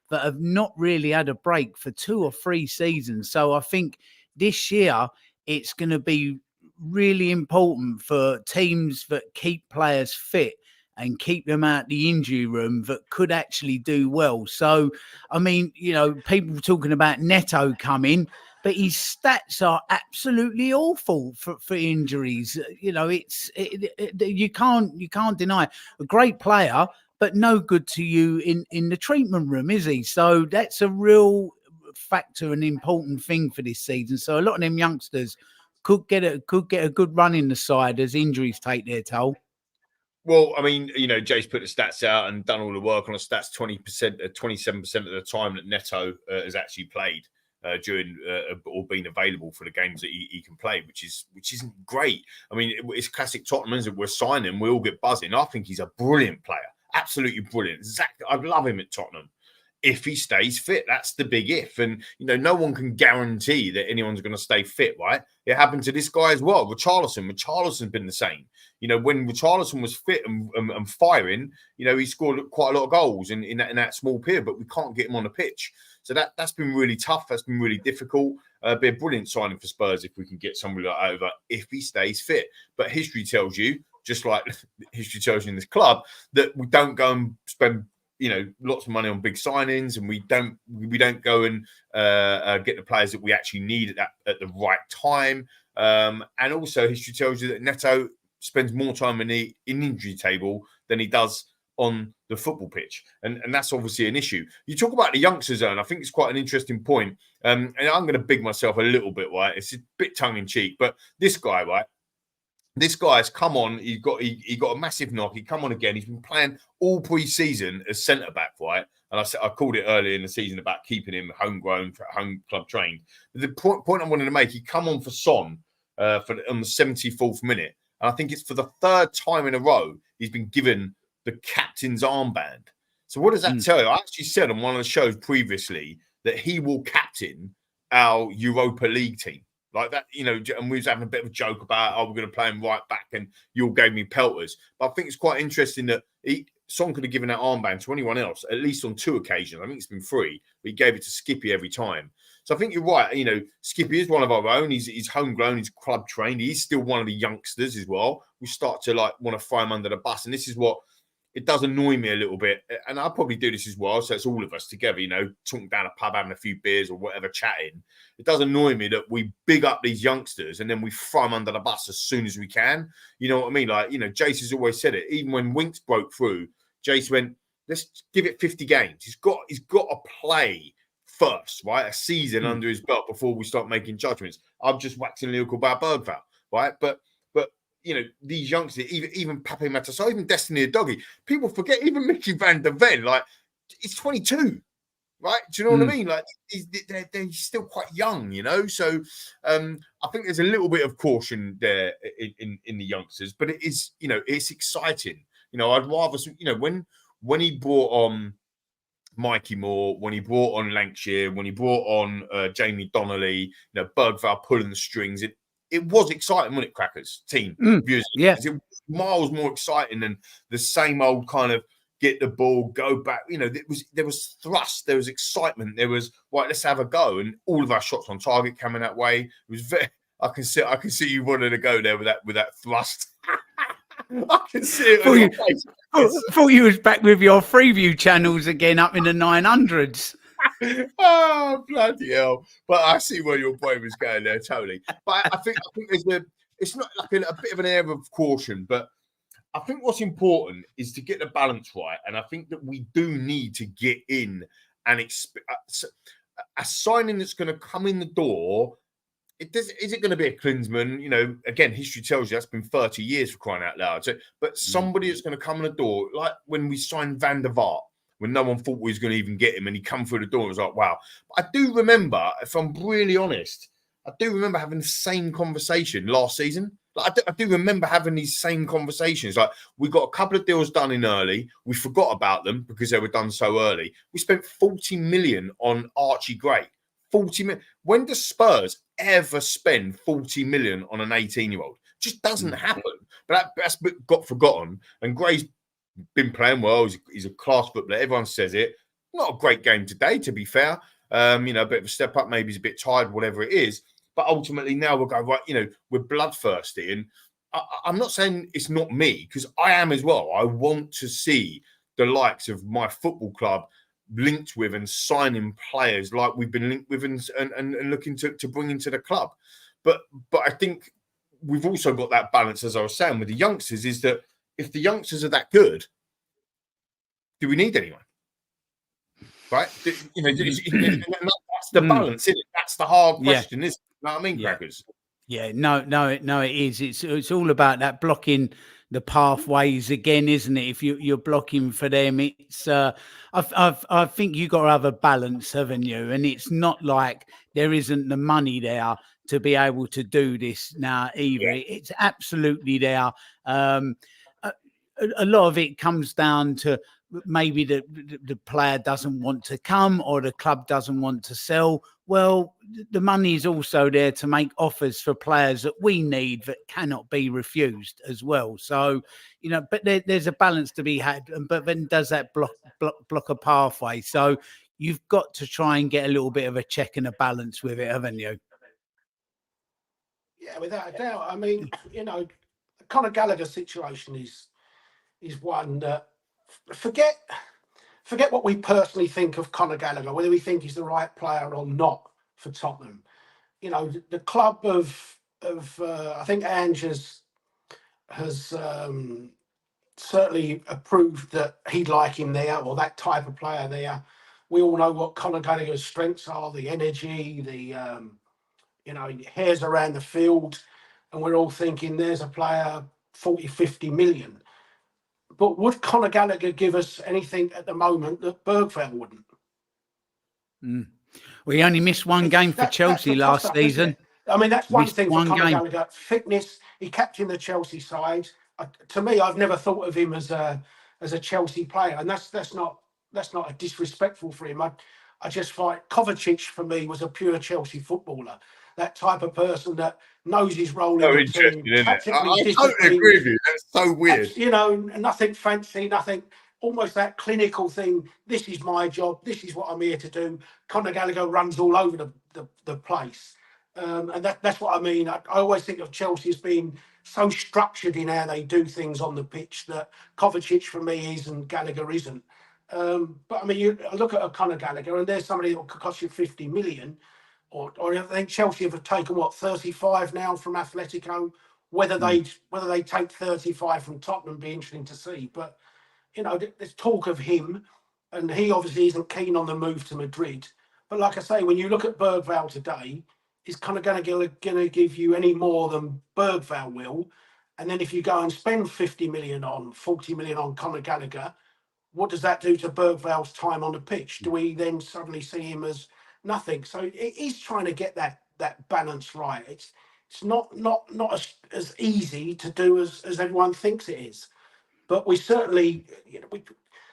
[SPEAKER 1] that have not really had a break for 2 or 3 seasons. So I think this year it's going to be really important for teams that keep players fit and keep them out the injury room that could actually do well. So, I mean, you know, people talking about Neto coming, but his stats are absolutely awful for injuries. You know, you can't deny a great player, but no good to you in the treatment room, is he? So that's a real factor, an important thing for this season. So a lot of them youngsters could get a good run in the side as injuries take their toll.
[SPEAKER 2] Well, I mean, you know, Jay's put the stats out and done all the work on the stats. 20%, 27% of the time that Neto has actually played during or been available for the games that he can play, which isn't great. I mean, it's classic Tottenham, isn't it? We're signing, we all get buzzing. I think he's a brilliant player, absolutely brilliant. Exactly, I'd love him at Tottenham if he stays fit. That's the big if. And, you know, no one can guarantee that anyone's going to stay fit, right? It happened to this guy as well, Richarlison's been the same. You know, when Richarlison was fit and firing, you know, he scored quite a lot of goals in that small period, but we can't get him on the pitch. So that's been really tough. That's been really difficult. Be a brilliant signing for Spurs if we can get somebody like over if he stays fit. But history tells you, just like history tells you in this club, that we don't go and spend, you know, lots of money on big signings, and we don't go and get the players that we actually need at the right time. And also, history tells you that Neto spends more time in the injury table than he does on the football pitch, and that's obviously an issue. You talk about the youngsters, and I think it's quite an interesting point. And I'm going to big myself a little bit, right? It's a bit tongue in cheek, but this guy, right? This guy's come on. He got a massive knock. He come on again. He's been playing all pre-season as centre back, right? And I called it earlier in the season about keeping him homegrown, home club trained. But the point I wanted to make, he come on for Son on the 74th minute, and I think it's for the 3rd time in a row he's been given the captain's armband. So what does that tell you? I actually said on one of the shows previously that he will captain our Europa League team. Like that, you know, and we was having a bit of a joke about, we're going to play him right back and you all gave me pelters. But I think it's quite interesting that Son could have given that armband to anyone else, at least on 2 occasions. I think it's been 3, but he gave it to Skippy every time. So I think you're right. You know, Skippy is one of our own. He's homegrown. He's club trained. He's still one of the youngsters as well. We start to like want to throw him under the bus. And this is what, it does annoy me a little bit. And I'll probably do this as well. So it's all of us together, you know, talking down a pub, having a few beers or whatever, chatting. It does annoy me that we big up these youngsters and then we throw them under the bus as soon as we can. You know what I mean? Like, you know, Jace has always said it. Even when Winks broke through, Jace went, let's give it 50 games. He's got to play first, right? A season under his belt before we start making judgments. I'm just waxing lyrical about Bergvall, right? But you know, these youngsters, even Pape Matasar, even Destiny Udogie, people forget, even Mickey van der Ven, like, he's 22. Right? Do you know what I mean? Like they're still quite young, you know. So I think there's a little bit of caution there in the youngsters, but it is, you know, it's exciting. You know, I'd rather, you know, when he brought on Mikey Moore, when he brought on Lancashire, when he brought on Jamie Donnelly, you know, Bergvall pulling the strings, it was exciting, wasn't it, Crackers team?
[SPEAKER 1] Yeah,
[SPEAKER 2] it was miles more exciting than the same old kind of get the ball, go back. You know, there was thrust, there was excitement, there was right. Let's have a go, and all of our shots on target coming that way. It was very. I can see you wanted to go there with that thrust. I can see it.
[SPEAKER 1] I thought you was back with your Freeview channels again, up in the 900s.
[SPEAKER 2] Oh bloody hell! But I see where your brain was going there, totally. But I think it's not like a bit of an air of caution, but I think what's important is to get the balance right, and I think that we do need to get in and a signing that's going to come in the door. Is it going to be a Klinsmann? You know, again, history tells you that's been 30 years, for crying out loud. So, but somebody that's going to come in the door, like when we signed Van der Vaart, when no one thought we was going to even get him, and he come through the door and was like, wow. But I do remember, if I'm really honest, I do remember having the same conversation last season. Like I do remember having these same conversations. Like, we got a couple of deals done in early. We forgot about them because they were done so early. We spent 40 million on Archie Gray. 40 million. When does Spurs ever spend 40 million on an 18-year-old? Just doesn't happen. But that's got forgotten. And Gray's been playing well. He's a class footballer. Everyone says it. Not a great game today, to be fair. You know, a bit of a step up. Maybe he's a bit tired, whatever it is. But ultimately now we'll go, right, you know, we're bloodthirsty. And I'm not saying it's not me, because I am as well. I want to see the likes of my football club linked with and signing players like we've been linked with and looking to bring into the club. But I think we've also got that balance, as I was saying, with the youngsters, is that if the youngsters are that good, do we need anyone? Right? You know, that's the balance, isn't it? That's the hard question, isn't it? You know what I mean, Crackers?
[SPEAKER 1] Yeah, no, it is. It's all about that blocking the pathways again, isn't it? If you're blocking for them, it's I think you got to have a balance, haven't you? And it's not like there isn't the money there to be able to do this now either. Yeah. It's absolutely there. A lot of it comes down to maybe the player doesn't want to come, or the club doesn't want to sell. Well, the money is also there to make offers for players that we need that cannot be refused as well. So, you know, but there's a balance to be had. But then does that block a pathway? So you've got to try and get a little bit of a check and a balance with it, haven't you?
[SPEAKER 3] Yeah, without a doubt. I mean, you know, the Conor Gallagher situation is one that forget what we personally think of Conor Gallagher, whether we think he's the right player or not for Tottenham. You know, the club of I think Ange has certainly approved that he'd like him there, or that type of player there. We all know what Conor Gallagher's strengths are: the energy, the you know, hairs around the field, and we're all thinking there's a player 40, 50 million. But would Conor Gallagher give us anything at the moment that Bergvall wouldn't?
[SPEAKER 1] Well, he only missed one game for Chelsea last season.
[SPEAKER 3] I mean, that's one thing for Conor Gallagher. Fitness, he captained the Chelsea side. To me, I've never thought of him as a Chelsea player, and that's not a disrespectful for him. I just find Kovacic for me was a pure Chelsea footballer. That type of person that knows his role in the team.
[SPEAKER 2] I totally agree with you. That's so weird.
[SPEAKER 3] You know, nothing fancy, nothing, almost that clinical thing. This is my job. This is what I'm here to do. Conor Gallagher runs all over the place. And that's what I mean. I always think of Chelsea as being so structured in how they do things on the pitch that Kovacic for me is and Gallagher isn't. But I mean, you look at a Conor Gallagher, and there's somebody that could cost you 50 million. Or I think Chelsea have taken 35 now from Atletico. Whether they take 35 from Tottenham, be interesting to see. But you know, there's talk of him, and he obviously isn't keen on the move to Madrid. But like I say, when you look at Bergvall today, is kind of going to give you any more than Bergvall will. And then if you go and spend 50 million on 40 million on Conor Gallagher, what does that do to Bergvall's time on the pitch? Do we then suddenly see him as nothing? So it is trying to get that balance right. It's not as easy to do as everyone thinks it is. But we certainly,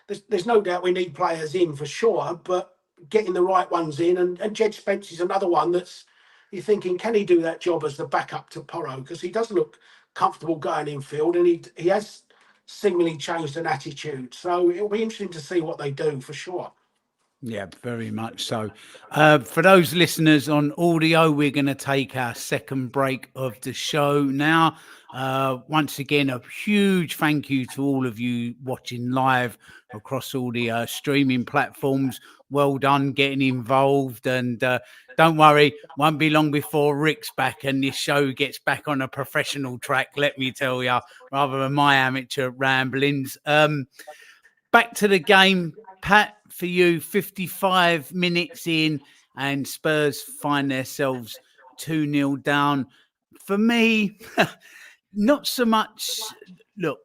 [SPEAKER 3] there's no doubt we need players in for sure, but getting the right ones in, and Jed Spence is another one that's, you're thinking, can he do that job as the backup to Porro? Because he does look comfortable going in field, and he has seemingly changed an attitude. So it'll be interesting to see what they do for sure.
[SPEAKER 1] Yeah, very much so. For those listeners on audio, we're going to take our second break of the show now. Once again, a huge thank you to all of you watching live across all the streaming platforms. Well done getting involved. And don't worry, won't be long before Rick's back and this show gets back on a professional track, let me tell you, rather than my amateur ramblings. Back to the game, Pat, for you, 55 minutes in and Spurs find themselves 2-0 down. For me, not so much, look,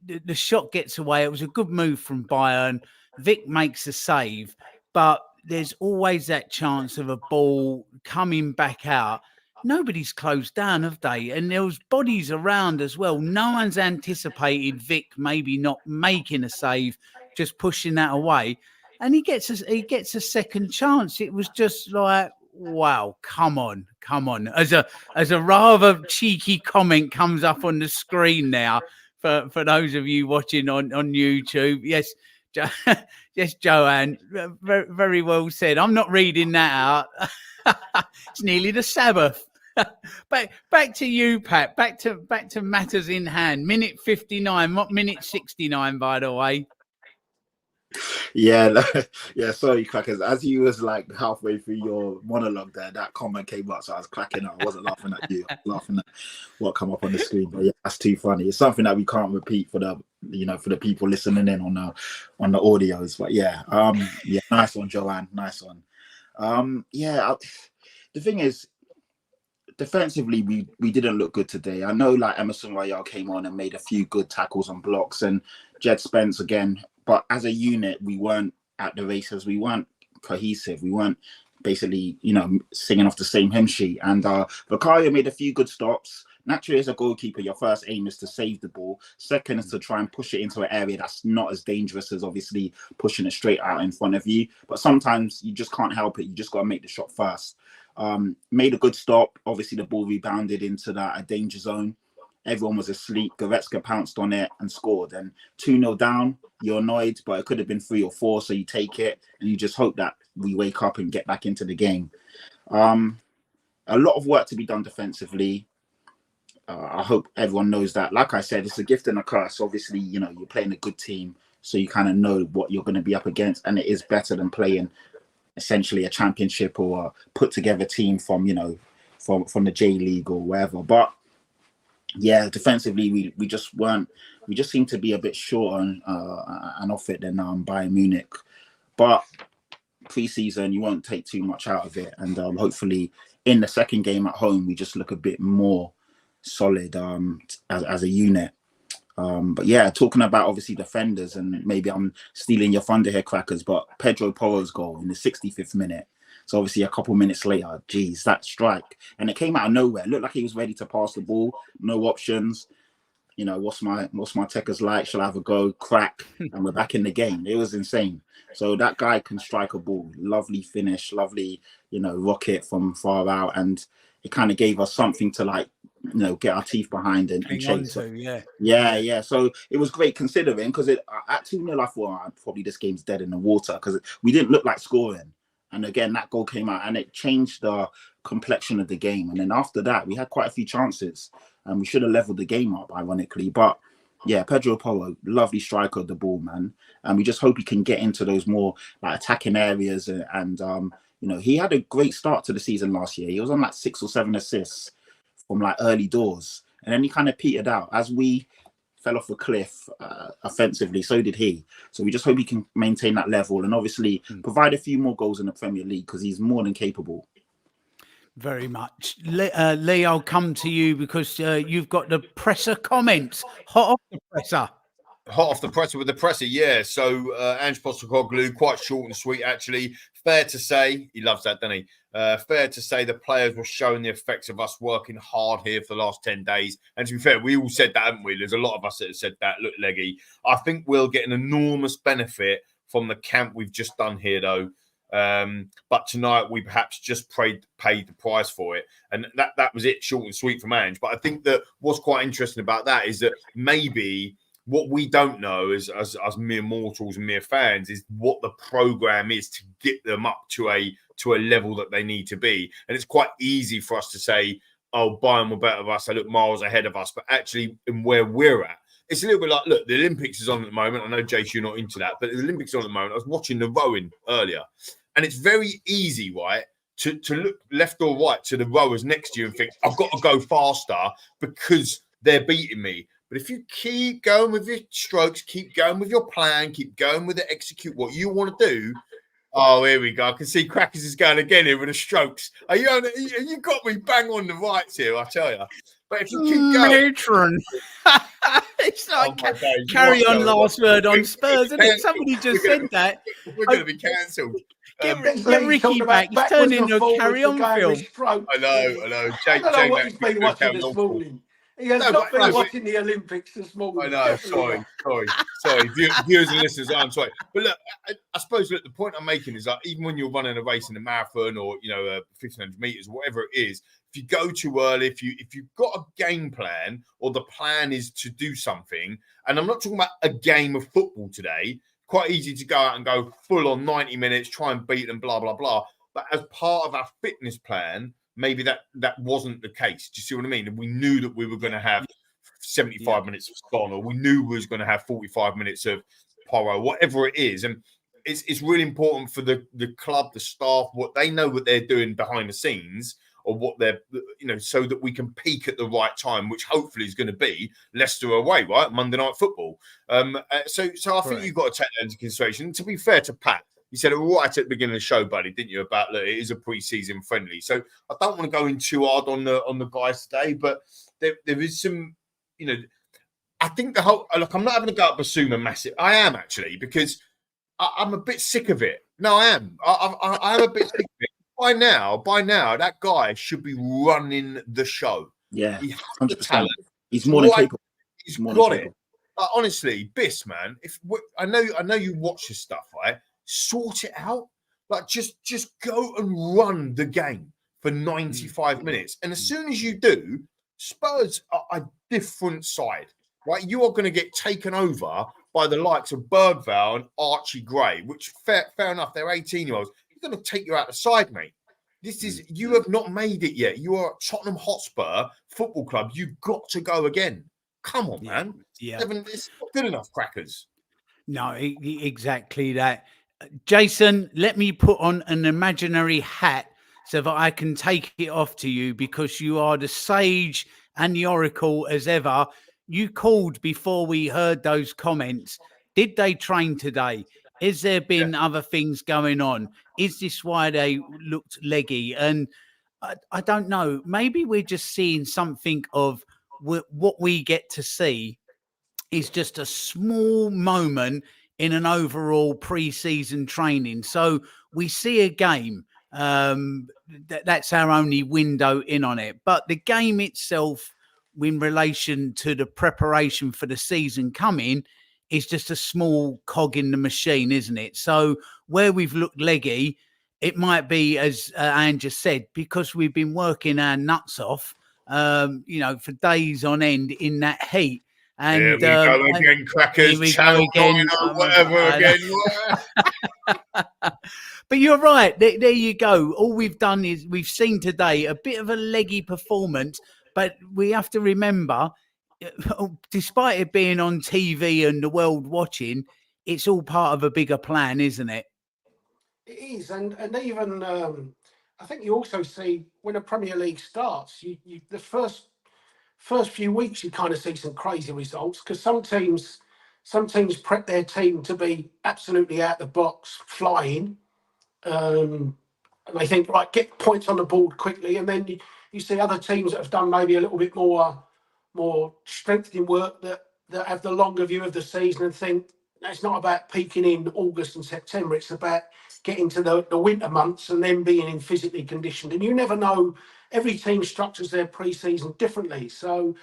[SPEAKER 1] the shot gets away. It was a good move from Bayern. Vic makes a save, but there's always that chance of a ball coming back out. Nobody's closed down, have they? And there was bodies around as well. No one's anticipated Vic maybe not making a save, just pushing that away. And he gets a second chance. It was just like, wow, come on. As a rather cheeky comment comes up on the screen now for those of you watching on YouTube. Yes, yes, Joanne, very, very well said. I'm not reading that out. It's nearly the Sabbath. Back to you, Pat. Back to matters in hand. Minute 59, not minute 69, by the way.
[SPEAKER 4] Yeah, sorry, Crackers. As you was like halfway through your monologue there, that comment came up, so I was cracking up. I wasn't laughing at you. I was laughing at what come up on the screen. But yeah, that's too funny. It's something that we can't repeat for the people listening in on the audios. But yeah, nice one, Joanne. Nice one. The thing is, defensively, we didn't look good today. I know like Emerson Royale came on and made a few good tackles on blocks, and Jed Spence again. But as a unit, we weren't at the races. We weren't cohesive. We weren't basically, singing off the same hymn sheet. And Vicario made a few good stops. Naturally, as a goalkeeper, your first aim is to save the ball. Second is to try and push it into an area that's not as dangerous as obviously pushing it straight out in front of you. But sometimes you just can't help it. You just got to make the shot first. Made a good stop. Obviously, the ball rebounded into a danger zone. Everyone was asleep. Goretzka pounced on it and scored. And 2-0 down, you're annoyed, but it could have been 3 or 4, so you take it and you just hope that we wake up and get back into the game. A lot of work to be done defensively. I hope everyone knows that. Like I said, it's a gift and a curse. Obviously, you're playing a good team, so you kind of know what you're going to be up against, and it is better than playing essentially a championship or a put together team from the J League or wherever. But yeah, defensively we just seem to be a bit short and off it than Bayern Munich. But pre-season, you won't take too much out of it, and hopefully in the second game at home we just look a bit more solid as a unit. But yeah, talking about obviously defenders, and maybe I'm stealing your thunder here, Crackers, but Pedro Porro's goal in the 65th minute. So obviously a couple minutes later, geez, that strike. And it came out of nowhere. It looked like he was ready to pass the ball. No options. What's my techers like? Shall I have a go? Crack. And we're back in the game. It was insane. So that guy can strike a ball. Lovely finish, lovely, rocket from far out. And it kind of gave us something to get our teeth behind and chase. Yeah. So it was great considering, because at 2-0, I thought probably this game's dead in the water, because we didn't look like scoring. And again, that goal came out and it changed the complexion of the game. And then after that, we had quite a few chances and we should have leveled the game up, ironically. But yeah, Pedro Porro, lovely striker of the ball, man. And we just hope he can get into those more attacking areas. And he had a great start to the season last year. He was on 6 or 7 assists from early doors. And then he kind of petered out as we fell off a cliff offensively. So did he. So we just hope he can maintain that level and obviously provide a few more goals in the Premier League, because he's more than capable.
[SPEAKER 1] Very much. Lee, I'll come to you because you've got the presser comments. Hot off the presser.
[SPEAKER 2] Hot off the presser with the presser, yeah. So Ange Postecoglou, quite short and sweet, actually. Fair to say, he loves that, doesn't he? Fair to say the players were showing the effects of us working hard here for the last 10 days. And to be fair, we all said that, haven't we? There's a lot of us that have said that. Look, Leggy, I think we'll get an enormous benefit from the camp we've just done here, though. But tonight we perhaps just paid the price for it, and that was it, short and sweet from Ange. But I think that what's quite interesting about that is that maybe what we don't know as mere mortals and mere fans is what the program is to get them up to a level that they need to be. And it's quite easy for us to say, oh, Bayern were better than us, they look miles ahead of us. But actually, in where we're at, it's a little bit like, look, the Olympics is on at the moment. I know, Jace, you're not into that, but the Olympics is on at the moment. I was watching the rowing earlier, and it's very easy, right, to look left or right to the rowers next to you and think, I've got to go faster because they're beating me. But if you keep going with your strokes, keep going with your plan, keep going with it, execute what you want to do. Oh, here we go. I can see Crackers is going again here with the strokes. You got me bang on the rights here, I tell you. But if you keep going...
[SPEAKER 1] Matron. It's like carry on last word on Spurs, isn't it? Somebody just said that.
[SPEAKER 2] We're going to be cancelled.
[SPEAKER 1] Get Ricky back. He's turned into a carry-on film.
[SPEAKER 2] I know.
[SPEAKER 3] I don't know what he's been watching this morning. He has not been watching the Olympics this morning.
[SPEAKER 2] I know. Sorry. Viewers and listeners, I'm sorry. But look, I suppose the point I'm making is like, even when you're running a race in a marathon or 1500 meters, whatever it is, if you go too early, if you've got a game plan or the plan is to do something, and I'm not talking about a game of football today. Quite easy to go out and go full on 90 minutes, try and beat them, blah blah blah. But as part of our fitness plan, maybe that wasn't the case. Do you see what I mean? And we knew that we were going to have 75 minutes of Son, or we knew we was going to have 45 minutes of Porro, whatever it is. And it's really important for the club, the staff, what they know what they're doing behind the scenes, or what they're, so that we can peak at the right time, which hopefully is going to be Leicester away, right? Monday Night Football. So I think you've got to take that into consideration. To be fair to Pat, you said it right at the beginning of the show, buddy, didn't you? About that it is a pre-season friendly. So I don't want to go in too hard on the guys today, but there is some, I think the whole look. I'm not having to go up Basuma massive. I am actually, because I'm a bit sick of it. No, I am. I am a bit sick of it. By now, that guy should be running the show.
[SPEAKER 4] Yeah,
[SPEAKER 2] he has
[SPEAKER 4] 100%.
[SPEAKER 2] the talent.
[SPEAKER 4] He's more than capable.
[SPEAKER 2] He's got it. Honestly, Biss, man. I know you watch this stuff, right? Sort it out. Like just go and run the game for 95 minutes, and as soon as you do, Spurs are a different side, right? You are going to get taken over by the likes of Bergvall and Archie Gray, which fair enough, they're 18-year-olds. He's going to take you out the side, mate. You have not made it yet. You are Tottenham Hotspur Football Club. You've got to go again. Come on, man.
[SPEAKER 1] Yeah.
[SPEAKER 2] It's not good enough, Crackers.
[SPEAKER 1] No, exactly that. Jason, let me put on an imaginary hat so that I can take it off to you, because you are the sage and the oracle as ever. You called before we heard those comments. Did they train today? Has there been other things going on? Is this why they looked leggy? And I don't know. Maybe we're just seeing something of what we get to see is just a small moment in an overall pre-season training. So we see a game. That's our only window in on it. But the game itself, in relation to the preparation for the season coming, is just a small cog in the machine, isn't it? So where we've looked leggy, it might be, as Anne just said, because we've been working our nuts off, for days on end in that heat. And
[SPEAKER 2] here we go again, Crackers.
[SPEAKER 1] Here we go again.
[SPEAKER 2] Whatever again.
[SPEAKER 1] But you're right. There you go. All we've done is we've seen today a bit of a leggy performance, but we have to remember, despite it being on TV and the world watching, it's all part of a bigger plan, isn't it?
[SPEAKER 3] It is, and even I think you also see when a Premier League starts, you the first few weeks you kind of see some crazy results, because some teams prep their team to be absolutely out the box, flying. And they think, right, get points on the board quickly, and then you see other teams that have done maybe a little bit more strengthening work that that have the longer view of the season and think it's not about peaking in August and September. It's about getting to the winter months and then being in physically conditioned. And you never know. Every team structures their pre-season differently. So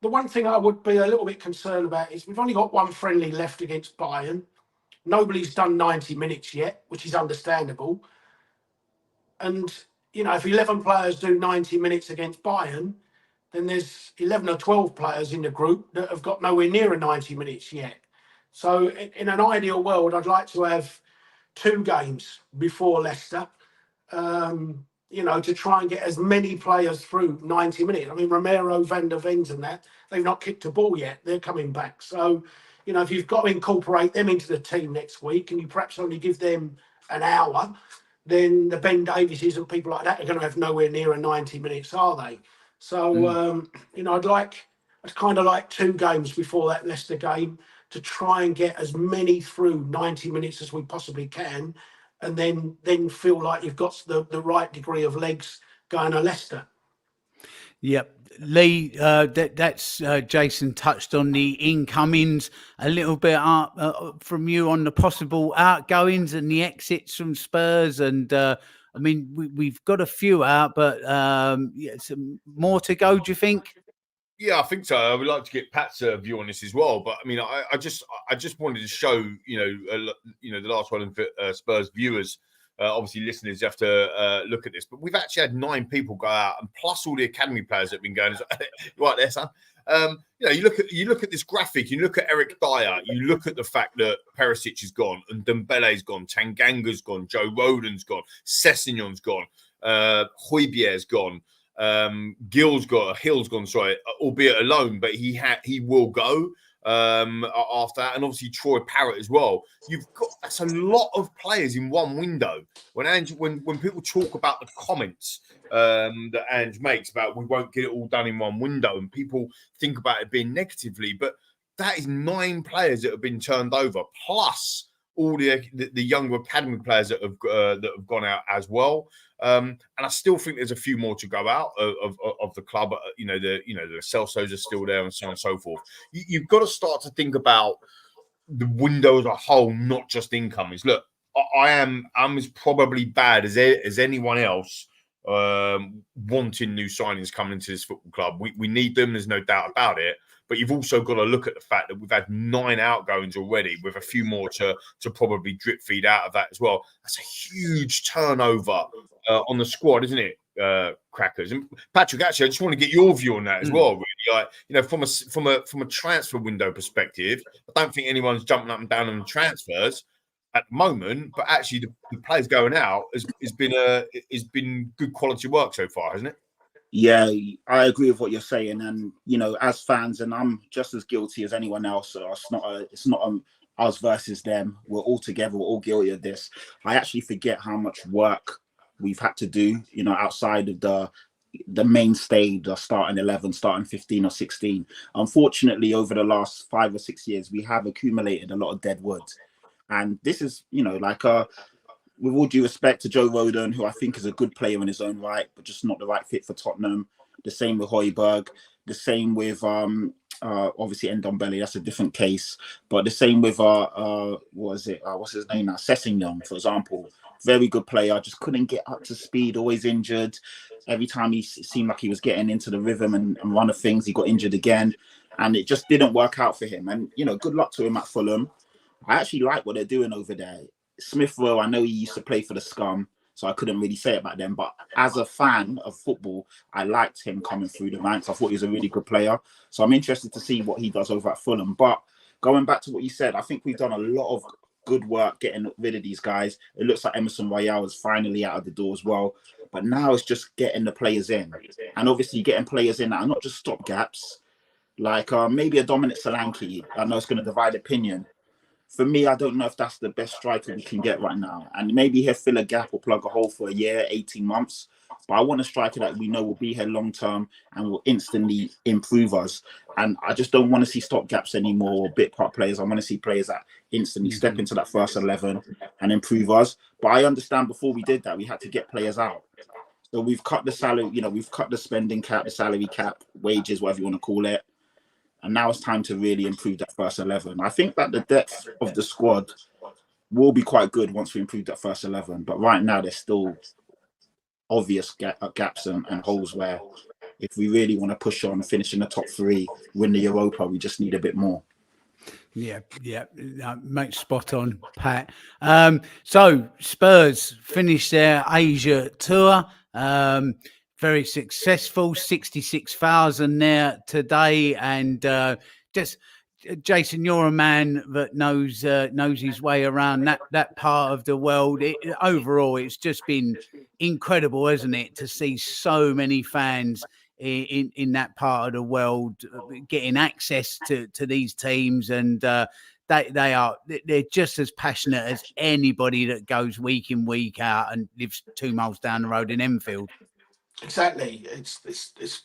[SPEAKER 3] the one thing I would be a little bit concerned about is we've only got one friendly left against Bayern. Nobody's done 90 minutes yet, which is understandable. And, you know, if 11 players do 90 minutes against Bayern, then there's 11 or 12 players in the group that have got nowhere near a 90 minutes yet. So in an ideal world, I'd like to have 2 games before Leicester, you know, to try and get as many players through 90 minutes. I mean, Romero, Van der Ven and that, they've not kicked a ball yet. They're coming back. So, you know, if you've got to incorporate them into the team next week and you perhaps only give them an hour, then the Ben Davises and people like that are going to have nowhere near a 90 minutes, are they? So, you know, I'd kind of like 2 games before that Leicester game to try and get as many through 90 minutes as we possibly can, and then feel like you've got the right degree of legs going to Leicester.
[SPEAKER 1] Yep. Lee, that's Jason touched on the incomings a little bit up from you on the possible outgoings and the exits from Spurs. And I mean, we've got a few out, but yeah, some more to go, do you think?
[SPEAKER 2] Yeah, I think so. I would like to get Pat's view on this as well. But I mean, I just wanted to show, the Last Word On Spurs viewers, obviously listeners, you have to look at this. But we've actually had 9 people go out, and plus all the academy players that have been going. Right there, son. You look at this graphic. You look at Eric Dyer. You look at the fact that Perisic is gone, and Dembele's gone, Tanganga's gone, Joe Rodon's gone, Sessegnon's gone, Højbjerg's gone. Hill's gone, sorry, albeit alone, but he will go after that, and obviously Troy Parrott as well. That's a lot of players in one window. When people talk about the comments that Ange makes about we won't get it all done in one window, and people think about it being negatively, but that is 9 players that have been turned over, plus all the younger academy players that have gone out as well. And I still think there's a few more to go out of the club. The Celsos are still there and so on and so forth. You've got to start to think about the window as a whole, not just incomings. Look, I'm as probably bad as anyone else wanting new signings coming into this football club. We need them. There's no doubt about it. But you've also got to look at the fact that we've had 9 outgoings already, with a few more to probably drip feed out of that as well. That's a huge turnover on the squad, isn't it, Crackers? And Patrick, actually, I just want to get your view on that as well. Really, from a transfer window perspective, I don't think anyone's jumping up and down on the transfers at the moment. But actually, the players going out has been good quality work so far, hasn't it?
[SPEAKER 4] Yeah, I agree with what you're saying, and as fans, and I'm just as guilty as anyone else. So it's not us versus them. We're all together. We're all guilty of this. I actually forget how much work we've had to do, outside of the mainstay, the starting 11, starting 15 or 16. Unfortunately, over the last 5 or 6 years, we have accumulated a lot of dead wood, and this is, with all due respect to Joe Rodon, who I think is a good player in his own right, but just not the right fit for Tottenham. The same with Højbjerg. The same with obviously Ndombele. That's a different case. But the same with what's his name now? Sessegnon, for example. Very good player. Just couldn't get up to speed. Always injured. Every time he seemed like he was getting into the rhythm and run of things, he got injured again, and it just didn't work out for him. And good luck to him at Fulham. I actually like what they're doing over there. Smith Rowe, I know he used to play for the Scum, so I couldn't really say it back then. But as a fan of football, I liked him coming through the ranks. I thought he was a really good player. So I'm interested to see what he does over at Fulham. But going back to what you said, I think we've done a lot of good work getting rid of these guys. It looks like Emerson Royale is finally out of the door as well. But now it's just getting the players in. And obviously getting players in that are not just stopgaps. Like maybe a Dominic Solanke. I know it's going to divide opinion. For me, I don't know if that's the best striker we can get right now. And maybe he'll fill a gap or plug a hole for a year, 18 months. But I want a striker that we know will be here long term and will instantly improve us. And I just don't want to see stopgaps anymore or bit part players. I want to see players that instantly step into that first 11 and improve us. But I understand before we did that, we had to get players out. So we've cut the salary, we've cut the spending cap, the salary cap, wages, whatever you want to call it. And now it's time to really improve that first 11. I think that the depth of the squad will be quite good once we improve that first 11. But right now, there's still obvious gaps and holes where if we really want to push on, finish in the top 3, win the Europa, we just need a bit more.
[SPEAKER 1] Yeah, mate, spot on, Pat. So Spurs finished their Asia tour. Very successful, 66,000 there today, and just Jason, you're a man that knows his way around that part of the world. Overall, it's just been incredible, hasn't it, to see so many fans in that part of the world getting access to these teams, and they're just as passionate as anybody that goes week in, week out and lives 2 miles down the road in Enfield.
[SPEAKER 3] Exactly. It's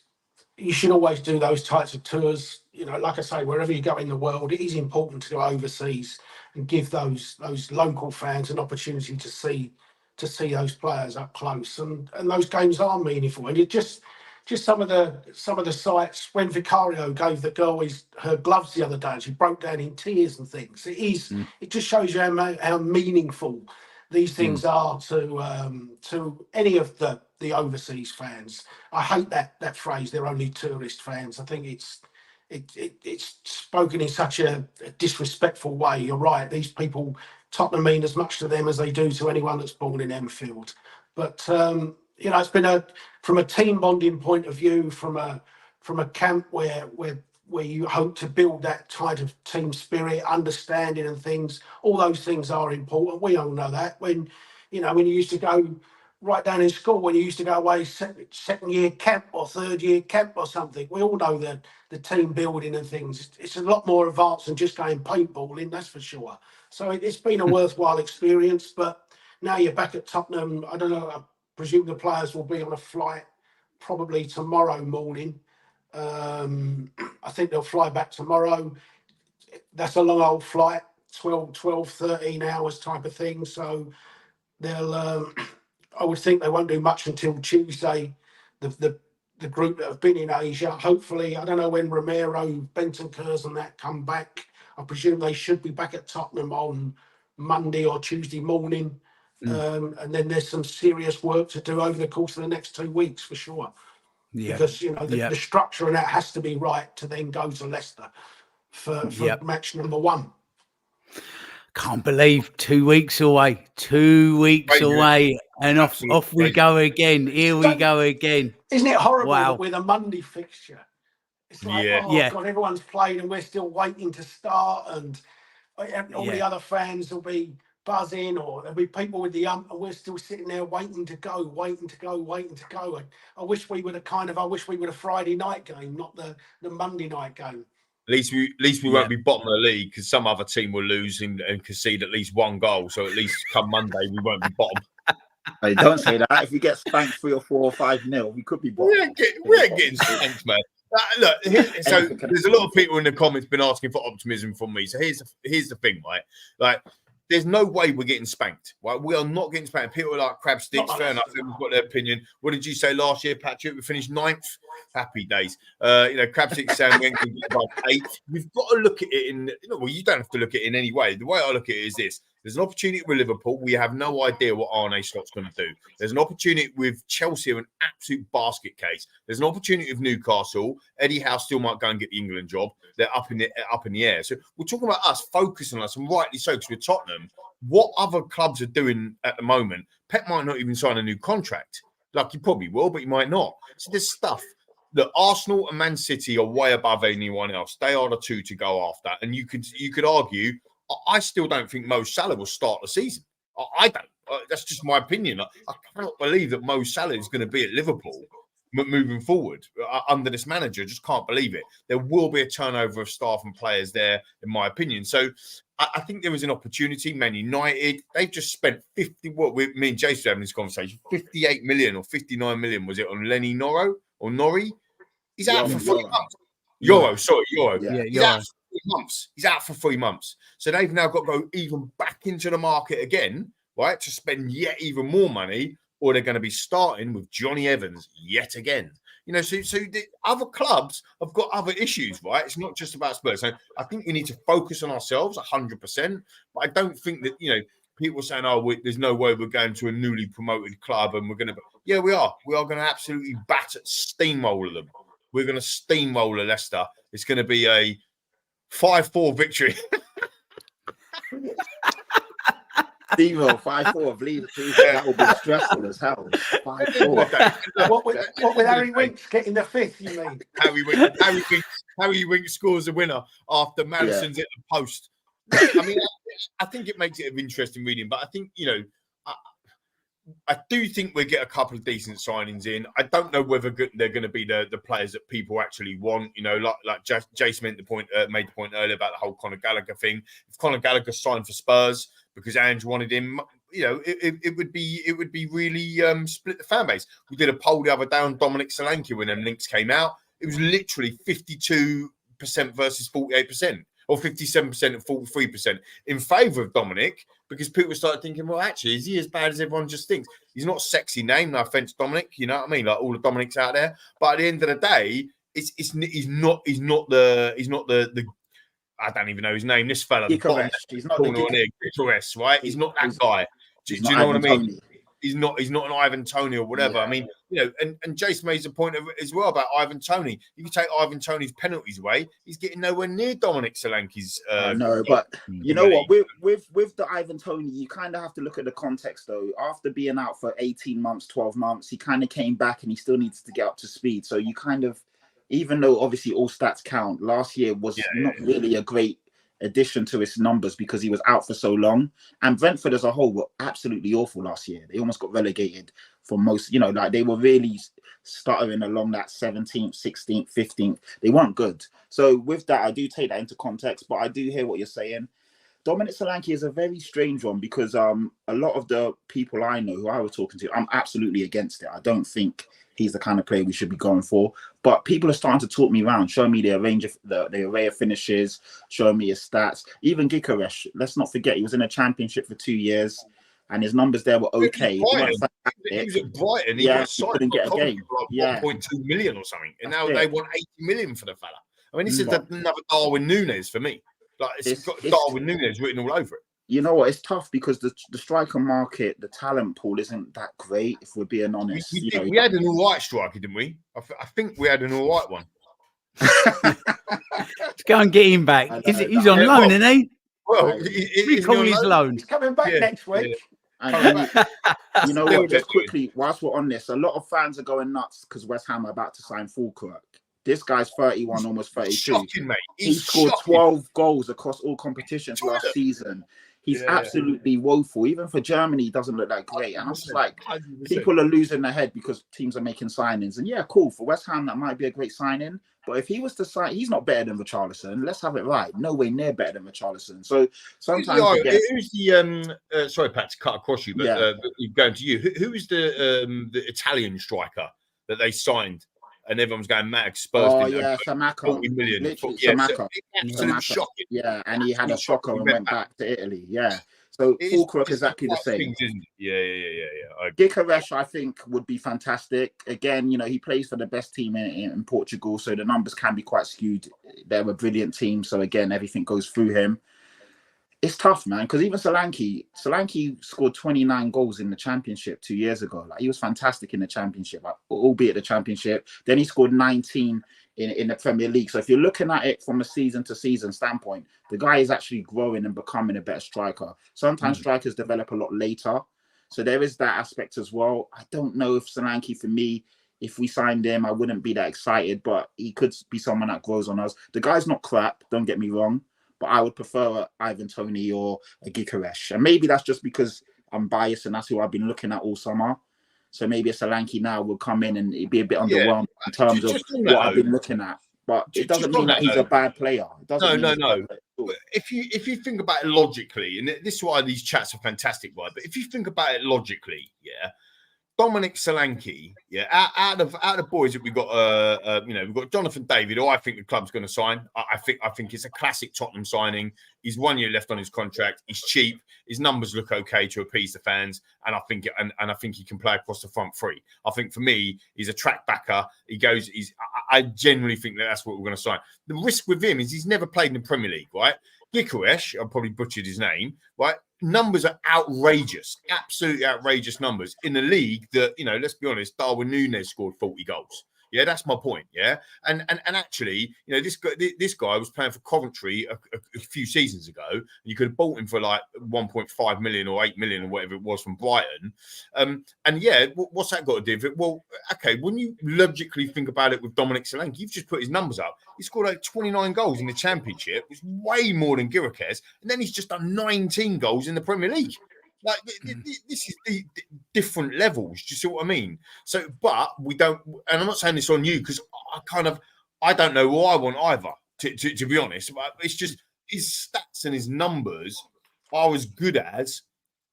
[SPEAKER 3] you should always do those types of tours. You know, like I say, wherever you go in the world, it is important to go overseas and give those local fans an opportunity to see those players up close. And those games are meaningful. And it just some of the sights when Vicario gave the girl her gloves the other day, she broke down in tears and things. It just shows you how meaningful these things are to any of the overseas fans. I hate that phrase. They're only tourist fans. I think it's spoken in such a disrespectful way. You're right. These people, Tottenham mean as much to them as they do to anyone that's born in Enfield. But you know, it's been from a team bonding point of view, from a camp where you hope to build that type of team spirit, understanding and things. All those things are important. We all know that. When you used to go right down in school, when you used to go away second year camp or third year camp or something, we all know that the team building and things. It's a lot more advanced than just going paintballing, that's for sure. So it's been a worthwhile experience. But now you're back at Tottenham. I don't know. I presume the players will be on a flight probably tomorrow morning. I think they'll fly back tomorrow. That's a long old flight, 12, 13 hours type of thing. So they'll, I would think they won't do much until Tuesday. The group that have been in Asia, hopefully, I don't know when Romero, Bentancurs and that come back. I presume they should be back at Tottenham on Monday or Tuesday morning. And then there's some serious work to do over the course of the next 2 weeks for sure. Yeah. Because the structure of that has to be right to then go to Leicester for match number 1.
[SPEAKER 1] Can't believe 2 weeks away. 2 weeks away, and off we go again. Here we go again.
[SPEAKER 3] Isn't it horrible that with a Monday fixture? It's like, God, everyone's played and we're still waiting to start, and all the other fans will be buzzing, or there'll be people with the and we're still sitting there waiting to go. I wish we would have Friday night game, not the Monday night game.
[SPEAKER 2] At least we won't be bottom of the league, because some other team will lose and concede at least 1 goal. So at least come Monday we won't be bottom.
[SPEAKER 4] Hey, don't say that. If we get spanked 3 or 4 or 5-0, we could be bottom.
[SPEAKER 2] We ain't getting spanked, man. Look, so there's a lot of people in the comments been asking for optimism from me. So here's the thing, right? Like, there's no way we're getting spanked, right? We are not getting spanked. People are like crab sticks. Fair enough. Everyone's got their opinion. What did you say last year, Patrick? We finished 9th. Happy days. Crab sticks saying we can get above 8th. You've got to look at it in. You don't have to look at it in any way. The way I look at it is this: there's an opportunity with Liverpool. We have no idea what Arne Slot's going to do. There's an opportunity with Chelsea, an absolute basket case. There's an opportunity with Newcastle. Eddie Howe still might go and get the England job. They're up in the air. So we're talking about us, focusing on us, and rightly so, because we're Tottenham. What other clubs are doing at the moment? Pep might not even sign a new contract. Like, he probably will, but he might not. So there's stuff. Look, Arsenal and Man City are way above anyone else. They are the 2 to go after. And you could argue, I still don't think Mo Salah will start the season. I don't. That's just my opinion. I cannot believe that Mo Salah is going to be at Liverpool moving forward under this manager. I just can't believe it. There will be a turnover of staff and players there, in my opinion. So I think there was an opportunity. Man United, they've just spent me and Jason were having this conversation, 58 million or 59 million, was it, on Lenny Norrie? He's out for 3 months. Euro.
[SPEAKER 4] Yeah,
[SPEAKER 2] He's out for 3 months. He's out for 3 months. So they've now got to go even back into the market again, right, to spend yet even more money, or they're going to be starting with Johnny Evans yet again. So the other clubs have got other issues, right? It's not just about Spurs. So I think we need to focus on ourselves 100%. But I don't think that, people saying, there's no way we're going to a newly promoted club and we're going to... Yeah, we are. We are going to absolutely steamroller them. We're going to steamroller Leicester. It's going to be a 5-4 victory.
[SPEAKER 4] Steamroll 5-4, believe it. That will be stressful as hell. 5-4.
[SPEAKER 3] What with Harry Winks getting the 5th, you mean?
[SPEAKER 2] Harry Winks scores a winner after Maddison's hit the post. I mean, I think it makes it an interesting reading, but I think, I do think we'll get a couple of decent signings in. I don't know whether they're going to be the players that people actually want. Like Jason made the point earlier about the whole Conor Gallagher thing. If Conor Gallagher signed for Spurs because Ange wanted him, it would be really split the fan base. We did a poll the other day on Dominic Solanke when them links came out. It was literally 52% versus 48%. Or 57% and 43% in favour of Dominic, because people started thinking, well, actually, is he as bad as everyone just thinks? He's not a sexy name, no offence, Dominic. You know what I mean? Like all the Dominics out there. But at the end of the day, he's not the I don't even know his name. This fella,
[SPEAKER 4] he's not
[SPEAKER 2] Gicares, right? He's not that guy. Do you know what I mean? He's not an Ivan Toney or whatever. Yeah. I mean, and Jason made a point as well about Ivan Toney. You can take Ivan Toney's penalties away. He's getting nowhere near Dominic Solanke's.
[SPEAKER 4] No, but you know what? With the Ivan Toney, you kind of have to look at the context though. After being out for 18 months, 12 months, he kind of came back and he still needs to get up to speed. So you kind of, even though obviously all stats count, last year was not really a great addition to his numbers because he was out for so long. And Brentford as a whole were absolutely awful last year. They almost got relegated for most, they were really stuttering along that 17th, 16th, 15th. They weren't good. So with that, I do take that into context, but I do hear what you're saying. Dominic Solanke is a very strange one because a lot of the people I know who I was talking to, I'm absolutely against it. I don't think he's the kind of player we should be going for. But people are starting to talk me around, showing me the array of finishes, showing me his stats. Even Gicares, let's not forget, he was in a championship for 2 years and his numbers there were okay.
[SPEAKER 2] He was at Brighton. He
[SPEAKER 4] couldn't get a game.
[SPEAKER 2] Like 1.2 million or something. And now they want 80 million for the fella. I mean, this is another Darwin Núñez for me. Like, it's got Darwin Núñez written all over it.
[SPEAKER 4] You know what? It's tough because the striker market, the talent pool isn't that great, if we're being honest.
[SPEAKER 2] We had an all right striker, didn't we? I think we had an all right one.
[SPEAKER 1] Let's go and get him back. He's on loan, isn't he?
[SPEAKER 2] Well,
[SPEAKER 1] we call his loan.
[SPEAKER 3] He's coming back next week.
[SPEAKER 4] And you know what? Just quickly, whilst we're on this, a lot of fans are going nuts because West Ham are about to sign Fulkirk. This guy's 31, almost 32.
[SPEAKER 2] Shocking, mate.
[SPEAKER 4] He scored 12 goals across all competitions last season. He's absolutely woeful. Even for Germany, he doesn't look that great. And I'm just like, 100%. People are losing their head because teams are making signings. And yeah, cool. For West Ham, that might be a great signing. But if he was to sign, he's not better than Richarlison. Let's have it right. No way near better than Richarlison. So sometimes...
[SPEAKER 2] Who's the... sorry, Pat, to cut across you, but going to you. Who is the Italian striker that they signed? And everyone's going mad. Spurs.
[SPEAKER 4] Samaka.
[SPEAKER 2] 40 million.
[SPEAKER 4] Samaka.
[SPEAKER 2] Absolute shocking.
[SPEAKER 4] Yeah, and he had a shocker and went back to Italy. Yeah. So Fulkirk exactly the same.
[SPEAKER 2] Things, yeah.
[SPEAKER 4] Gicares, I think, would be fantastic. Again, he plays for the best team in Portugal, so the numbers can be quite skewed. They're a brilliant team, so again, everything goes through him. It's tough, man, because even Solanke scored 29 goals in the championship 2 years ago. Like, he was fantastic in the championship, albeit the championship. Then he scored 19 in the Premier League. So if you're looking at it from a season-to-season standpoint, the guy is actually growing and becoming a better striker. Sometimes strikers develop a lot later. So there is that aspect as well. I don't know if Solanke, for me, if we signed him, I wouldn't be that excited, but he could be someone that grows on us. The guy's not crap, don't get me wrong. But I would prefer Ivan Toney or a Gicares. And maybe that's just because I'm biased and that's who I've been looking at all summer. So maybe a Solanke now will come in and it'd be a bit underwhelmed in terms of what I've been looking at. But it doesn't mean that he's a bad player.
[SPEAKER 2] No. If you think about it logically, and this is why these chats are fantastic, right? But if you think about it logically, Dominic Solanke, out of the boys that we've got, we've got Jonathan David, who I think the club's going to sign. I think it's a classic Tottenham signing. He's 1 year left on his contract. He's cheap. His numbers look okay to appease the fans, and I think he can play across the front three. I think for me, he's a track backer. I genuinely think that's what we're going to sign. The risk with him is he's never played in the Premier League, right? Gikaresh, I probably butchered his name, right? Numbers are outrageous, absolutely outrageous numbers in the league that, let's be honest, Darwin Núñez scored 40 goals. Yeah, that's my point. Yeah. And actually, this guy was playing for Coventry a few seasons ago. And you could have bought him for like 1.5 million or 8 million or whatever it was from Brighton. What's that got to do with it? Well, okay, when you logically think about it with Dominic Solanke, you've just put his numbers up. He scored like 29 goals in the Championship, which is way more than Giraquez. And then he's just done 19 goals in the Premier League. Like, this is the different levels. Do you see what I mean? So, but we don't, and I'm not saying this on you because I don't know who I want either, to be honest. But it's just his stats and his numbers are as good as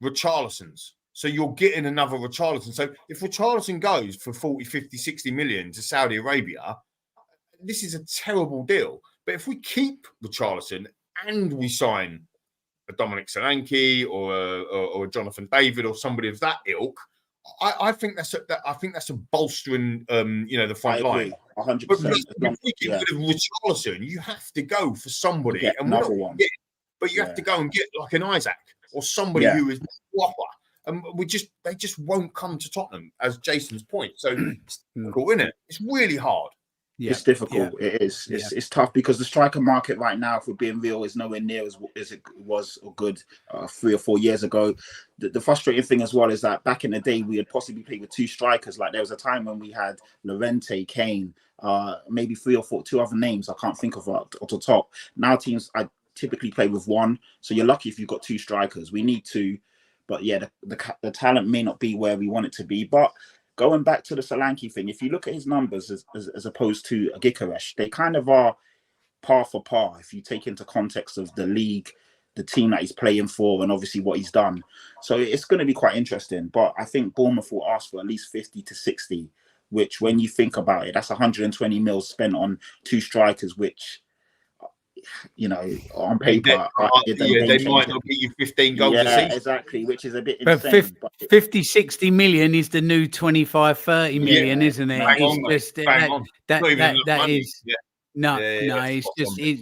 [SPEAKER 2] Richarlison's. So you're getting another Richarlison. So if Richarlison goes for 40, 50, 60 million to Saudi Arabia, this is a terrible deal. But if we keep Richarlison and we sign a Dominic Solanke or a Jonathan David or somebody of that ilk, I think that's a bolstering the front line.
[SPEAKER 4] 100%.
[SPEAKER 2] But if we get rid of Richarlison, you have to go for somebody, and
[SPEAKER 4] another one.
[SPEAKER 2] But you have to go and get like an Isaac or somebody who is proper. And they just won't come to Tottenham, as Jason's point. So it's difficult, isn't it? It's really hard.
[SPEAKER 4] Yeah. It's difficult. Yeah. It is. It's tough because the striker market right now, if we're being real, is nowhere near as it was or good 3 or 4 years ago. The frustrating thing as well is that back in the day, we had possibly played with 2 strikers. Like there was a time when we had Llorente, Kane, maybe 3 or 4, 2 other names I can't think of at the top. Now teams I typically play with 1. So you're lucky if you've got 2 strikers. We need 2. But yeah, the talent may not be where we want it to be. But going back to the Solanke thing, if you look at his numbers as opposed to a Gikaresh, they kind of are par for par if you take into context of the league, the team that he's playing for, and obviously what he's done. So it's going to be quite interesting. But I think Bournemouth will ask for at least 50 to 60, which when you think about it, that's 120 mils spent on 2 strikers, which, on paper,
[SPEAKER 2] they might not get you 15 goals a season.
[SPEAKER 4] Exactly, which is a bit insane.
[SPEAKER 1] But 50, 60 million is the new 25, 30 million, isn't it?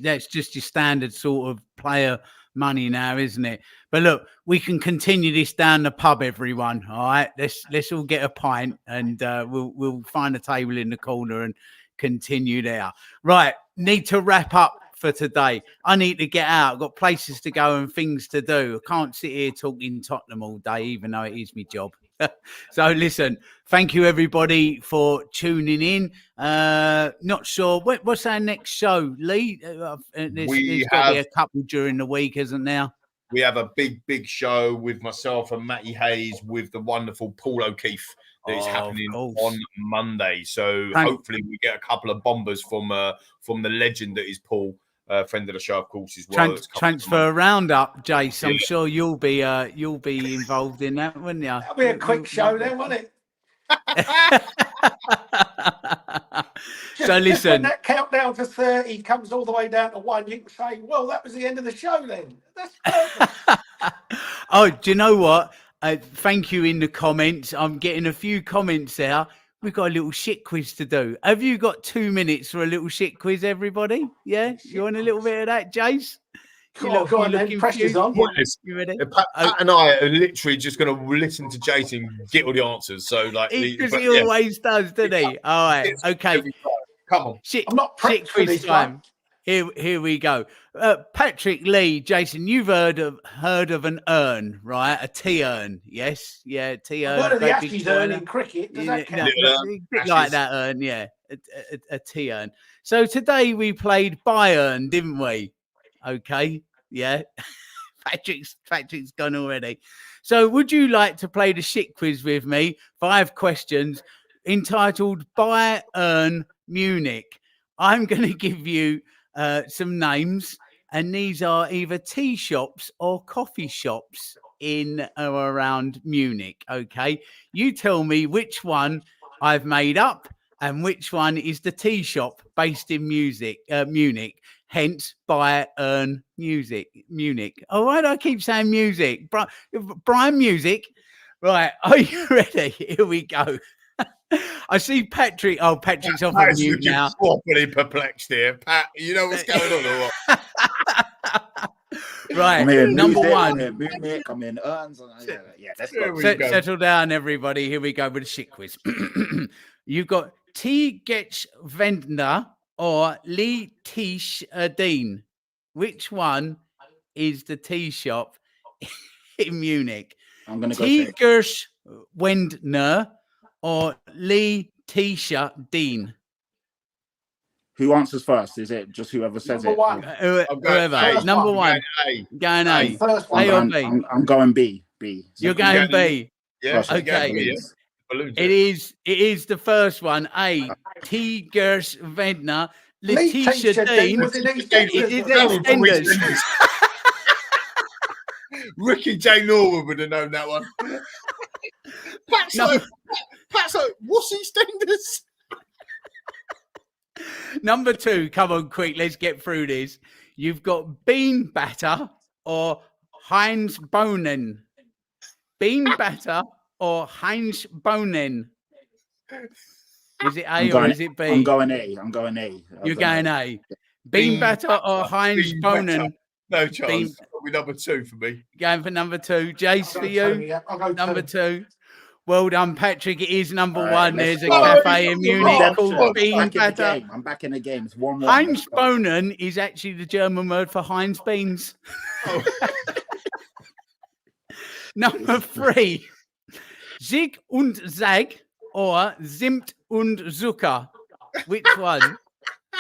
[SPEAKER 1] That's just your standard sort of player money now, isn't it? But look, we can continue this down the pub, everyone. All right, let's all get a pint and we'll find a table in the corner and continue there. Right, need to wrap up for today. I need to get out. I've got places to go and things to do. I can't sit here talking Tottenham all day, even though it is my job. So listen, thank you everybody for tuning in. Not sure what's our next show, Lee. There's got to be a couple during the week, isn't there?
[SPEAKER 2] We have a big show with myself and Matty Hayes with the wonderful Paul O'Keefe that is happening on Monday. So hopefully we get a couple of bombers from the legend that is Paul. Friend of the show, of course, as well.
[SPEAKER 1] Transfer roundup, Jace. I'm sure you'll be involved in that, wouldn't you?
[SPEAKER 3] That'll be a quick show then, won't it?
[SPEAKER 1] So listen,
[SPEAKER 3] when that countdown to 30 comes all the way down to 1, you can say, "Well, that was the end of the show." Then that's perfect.
[SPEAKER 1] Oh, do you know what? Thank you in the comments. I'm getting a few comments there. We've got a little shit quiz to do. Have you got 2 minutes for a little shit quiz, everybody? Yeah? You want a little bit of that, Jace?
[SPEAKER 3] Go on, then. Pressure's on.
[SPEAKER 1] You ready?
[SPEAKER 2] Pat and I are literally just going to listen to Jason get all the answers. So,
[SPEAKER 1] because he always does, doesn't he? All right. Okay.
[SPEAKER 2] Come on.
[SPEAKER 3] I'm not prepped for this time.
[SPEAKER 1] Here we go. Patrick Lee, Jason, you've heard of an urn, right? A tea urn, yes, yeah, tea urn.
[SPEAKER 3] I've heard of the Ashes urn in cricket. Does that count?
[SPEAKER 1] Like that urn, yeah, a tea urn. So today we played Bayern, didn't we? Okay, yeah. Patrick's gone already. So would you like to play the shit quiz with me? 5 questions entitled Bayern Munich. I'm going to give you some names, and these are either tea shops or coffee shops in or around Munich. Okay, you tell me which one I've made up and which one is the tea shop based in Munich. Hence, Bayern Munich. Oh, why do I keep saying music? Brian Music. Right, are you ready? Here we go. I see Patrick. Oh, Patrick's off on mute now.
[SPEAKER 2] Properly perplexed here, Pat. You know what's going on, or what?
[SPEAKER 1] Right, number one.
[SPEAKER 4] I'm in Urns. Yeah, let's go.
[SPEAKER 1] Settle down, everybody. Here we go with a shit quiz. You've got T. Getch Vendner or Lee Tisch Dean. Which one is the tea shop in Munich?
[SPEAKER 4] I'm going to go
[SPEAKER 1] Tigers Wendner or Lee Tisha Dean?
[SPEAKER 4] Who answers first? Is it just whoever says
[SPEAKER 3] Number
[SPEAKER 4] it?
[SPEAKER 3] one.
[SPEAKER 1] Whoever. Number one. Going A.
[SPEAKER 3] First one.
[SPEAKER 1] A or B?
[SPEAKER 4] I'm going B.
[SPEAKER 1] You're going B.
[SPEAKER 2] Yeah.
[SPEAKER 1] Okay. It is the first one. A. Tigers Wendner. Letitia Dean. It is EastEnders.
[SPEAKER 2] Ricky J. Norwood would have known that one. Pat's like, what's EastEnders?
[SPEAKER 1] Number two, come on, quick, let's get through this. You've got bean batter or Heinz Bonen. Bean batter or Heinz Bonen. Is it A or is it B?
[SPEAKER 4] I'm going A.
[SPEAKER 1] You're going A. Bean batter or Heinz Bonen.
[SPEAKER 2] No chance. Probably number two for me.
[SPEAKER 1] Going for number two. Jace for you. Number two. Well done, Patrick. It is number one. There's a cafe in Munich called Bean Batter.
[SPEAKER 4] I'm back in the game. It's 1-1.
[SPEAKER 1] Heinz Bonen is actually the German word for Heinz beans.
[SPEAKER 2] Oh.
[SPEAKER 1] Number three. Zig und Zag or Zimt und Zucker. Which one?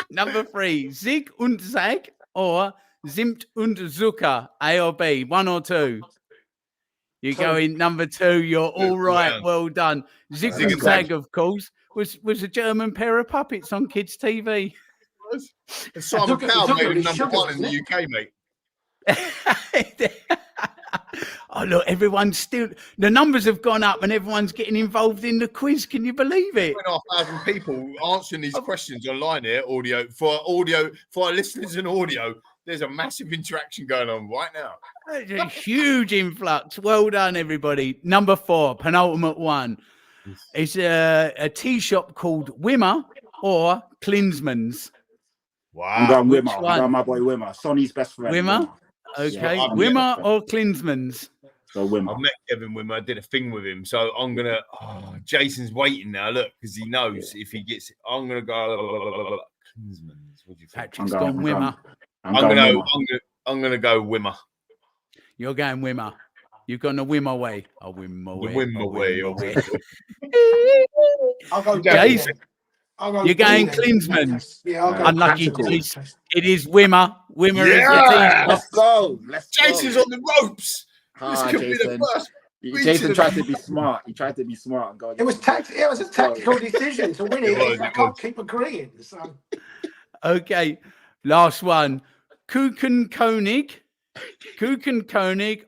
[SPEAKER 1] Number three. Zig und Zag or Zimt und Zucker. A or B? One or two? You go in number two. You're all right. Well done. Zig and Zag, of course, was a German pair of puppets on kids' TV.
[SPEAKER 2] And Simon Cowell made him number one in the UK, mate.
[SPEAKER 1] Oh, look, everyone's still... The numbers have gone up and everyone's getting involved in the quiz. Can you believe it?
[SPEAKER 2] 2,500 people answering these questions online here, for our listeners and audio. There's a massive interaction going on right now.
[SPEAKER 1] A huge influx. Well done, everybody. Number four, penultimate one. It's a tea shop called Wimmer or Klinsman's.
[SPEAKER 2] Wow.
[SPEAKER 4] I'm going Wimmer. I'm going my boy Wimmer. Sonny's best friend.
[SPEAKER 1] Wimmer? Okay. Yeah, Wimmer or Klinsman's?
[SPEAKER 4] So Wimmer.
[SPEAKER 2] I met Kevin Wimmer. I did a thing with him. So I'm going to... Jason's waiting now, look, because he knows if he gets... I'm going to go... Klinsman's. What do you think?
[SPEAKER 1] Patrick's gone Wimmer.
[SPEAKER 2] I'm gonna go Wimmer.
[SPEAKER 1] You're going Wimmer. You've gone a Wimmer way. A Wimmer way.
[SPEAKER 3] I'll go
[SPEAKER 1] Jace. You're going Klinsman's.
[SPEAKER 3] Yeah, I'll go.
[SPEAKER 1] Unlucky. It is Wimmer. Wimmer is the team.
[SPEAKER 4] Let's go.
[SPEAKER 2] Jason's on the ropes. This could be the first.
[SPEAKER 4] Jason tried to be smart. He tried to be smart and go.
[SPEAKER 3] It was a tactical decision to win it. I can't keep agreeing. So.
[SPEAKER 1] Okay, last one. Kuchenkönig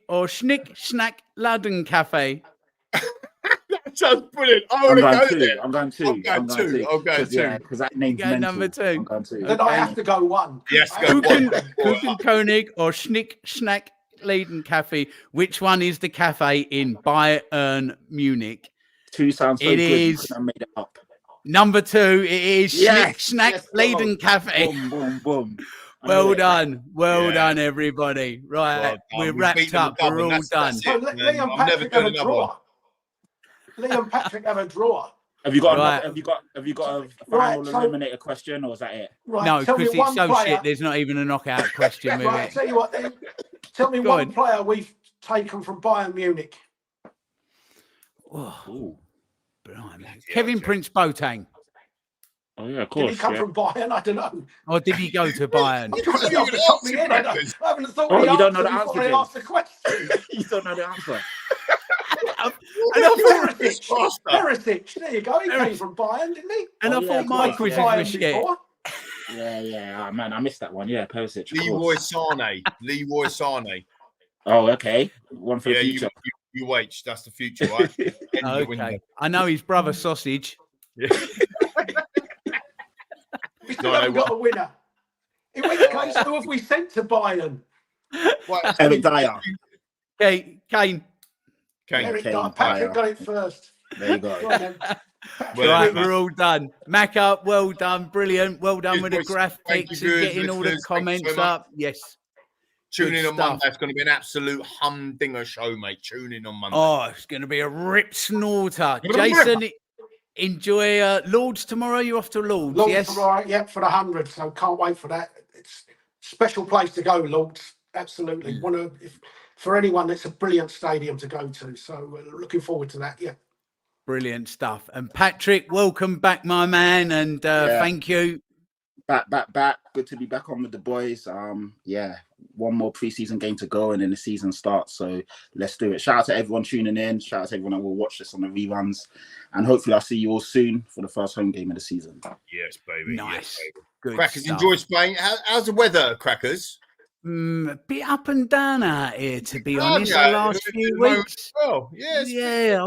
[SPEAKER 1] or Schnick Snack Laden Cafe.
[SPEAKER 2] That sounds brilliant. I'm going two.
[SPEAKER 4] Yeah, because that name's mental.
[SPEAKER 1] Number two.
[SPEAKER 4] I'm going two.
[SPEAKER 3] Then I have to go one.
[SPEAKER 2] Yes, go one.
[SPEAKER 1] Kuchenkönig or Schnick Snack Laden Cafe. Which one is the cafe in Bayern Munich?
[SPEAKER 4] Two sounds so
[SPEAKER 1] it
[SPEAKER 4] good.
[SPEAKER 1] Is
[SPEAKER 4] I made it up.
[SPEAKER 1] Number two. It is Schnick Snack Laden Cafe.
[SPEAKER 4] Boom, boom, boom.
[SPEAKER 1] Well done, everybody. Right, we're wrapped up. We're all done.
[SPEAKER 3] So Leon Patrick have a draw. Leon Patrick have a draw.
[SPEAKER 4] Have you got a final eliminator question, or is that it?
[SPEAKER 3] Right,
[SPEAKER 1] no, because it's so shit. There's not even a knockout question with it.
[SPEAKER 3] Tell you what, then. Tell me one player we've taken from Bayern Munich.
[SPEAKER 1] Oh, Kevin Prince Boateng.
[SPEAKER 4] Oh yeah, of course.
[SPEAKER 3] Did he come from Bayern? I don't know.
[SPEAKER 1] Or did he go to Bayern?
[SPEAKER 3] I haven't thought.
[SPEAKER 4] Oh, you don't know the answer.
[SPEAKER 3] I asked the question.
[SPEAKER 4] You don't know the answer.
[SPEAKER 3] Perisic. There you go. He came from Bayern, didn't he?
[SPEAKER 1] And I thought my quiz was shit.
[SPEAKER 4] Yeah. Oh, man, I missed that one. Yeah, Perisic.
[SPEAKER 2] Leroy Sané.
[SPEAKER 4] Oh, okay. One for the
[SPEAKER 2] Yeah,
[SPEAKER 4] future.
[SPEAKER 2] UH, that's the future, right? End the
[SPEAKER 1] Okay.
[SPEAKER 2] window.
[SPEAKER 1] I know his brother Sausage.
[SPEAKER 2] Yeah.
[SPEAKER 3] We still haven't got a winner. In which case, who have we sent to Bayern?
[SPEAKER 2] Right.
[SPEAKER 4] Eric Dyer.
[SPEAKER 1] Okay, Kane.
[SPEAKER 3] Eric
[SPEAKER 4] Kane,
[SPEAKER 3] Dyer. Patrick
[SPEAKER 4] Dyer.
[SPEAKER 3] got it first.
[SPEAKER 4] There you go.
[SPEAKER 3] Go on, then.
[SPEAKER 2] Well,
[SPEAKER 1] Right,
[SPEAKER 2] mate.
[SPEAKER 1] we're all done. Macca, well done, brilliant. Well done
[SPEAKER 2] Cheers,
[SPEAKER 1] with the
[SPEAKER 2] boys. Thank
[SPEAKER 1] graphics
[SPEAKER 2] you,
[SPEAKER 1] and
[SPEAKER 2] viewers,
[SPEAKER 1] getting all the
[SPEAKER 2] listeners. Thank you so
[SPEAKER 1] comments
[SPEAKER 2] much.
[SPEAKER 1] up. Yes.
[SPEAKER 2] Tune
[SPEAKER 1] Good
[SPEAKER 2] in on
[SPEAKER 1] stuff.
[SPEAKER 2] Monday. It's going to be an absolute humdinger show, mate. Tune in on Monday.
[SPEAKER 1] Oh, it's going to be a rip snorter.
[SPEAKER 2] Gonna be a
[SPEAKER 1] Jason, enjoy Lords tomorrow. You're off to Lords,
[SPEAKER 3] Lords
[SPEAKER 1] yes?
[SPEAKER 3] tomorrow, yep, for the 100. So can't wait for that. It's a special place to go, Lords. Absolutely. For anyone, it's a brilliant stadium to go to. So looking forward to that. Yeah.
[SPEAKER 1] Brilliant stuff. And Patrick, welcome back, my man. And thank you.
[SPEAKER 4] Back. Good to be back on with the boys. Yeah, one more preseason game to go and then the season starts. So let's do it. Shout out to everyone tuning in. Shout out to everyone that will watch this on the reruns. And hopefully I'll see you all soon for the first home game of the season.
[SPEAKER 2] Yes, baby.
[SPEAKER 1] Nice.
[SPEAKER 2] Yes, baby.
[SPEAKER 1] Good
[SPEAKER 2] Crackers,
[SPEAKER 1] stuff.
[SPEAKER 2] enjoy Spain. How's the weather, Crackers?
[SPEAKER 1] A bit up and down out here, to be
[SPEAKER 2] Oh,
[SPEAKER 1] honest,
[SPEAKER 2] yeah,
[SPEAKER 1] the last few
[SPEAKER 2] at the moment
[SPEAKER 1] weeks.
[SPEAKER 2] as well. Yes.
[SPEAKER 1] Yeah,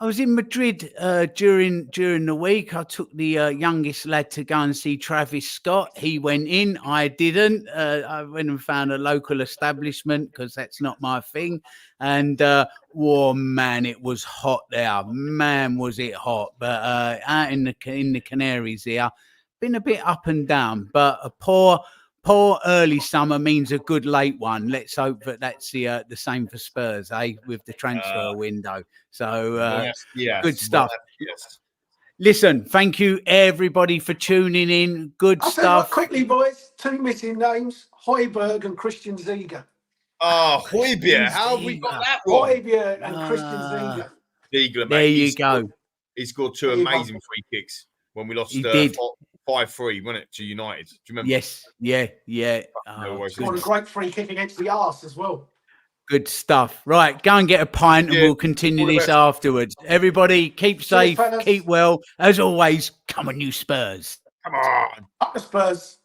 [SPEAKER 1] I was in Madrid during the week. I took the youngest lad to go and see Travis Scott. He went in. I didn't. I went and found a local establishment because that's not my thing. And oh man, it was hot there. Man, was it hot! But out in the Canaries here, been a bit up and down. But a poor early summer means a good late one. Let's hope that that's the same for Spurs, with the transfer window. So
[SPEAKER 2] yes,
[SPEAKER 1] good stuff.
[SPEAKER 2] Yes.
[SPEAKER 1] Listen, thank you everybody for tuning in. Good
[SPEAKER 3] I'll tell you what,
[SPEAKER 1] stuff.
[SPEAKER 3] quickly, boys. 2 missing names: Højbjerg and Christian Ziege.
[SPEAKER 2] Oh, Højbjerg. How have we got that wrong?
[SPEAKER 3] Højbjerg and Christian Ziege.
[SPEAKER 2] Ziegler, mate.
[SPEAKER 1] There you go.
[SPEAKER 2] He scored 2 amazing free kicks when we lost
[SPEAKER 1] He did.
[SPEAKER 2] 5-3, wasn't it, to United? Do you remember?
[SPEAKER 1] Yes, yeah.
[SPEAKER 2] No worries.
[SPEAKER 3] Scored a great free kick against the arse as well.
[SPEAKER 1] Good stuff. Right, go and get a pint and
[SPEAKER 2] Yeah.
[SPEAKER 1] we'll continue
[SPEAKER 2] All the
[SPEAKER 1] this
[SPEAKER 2] best.
[SPEAKER 1] afterwards. Everybody, keep safe,
[SPEAKER 3] fellas.
[SPEAKER 1] keep well. As always, come on, you Spurs.
[SPEAKER 2] Come on.
[SPEAKER 3] Up the Spurs.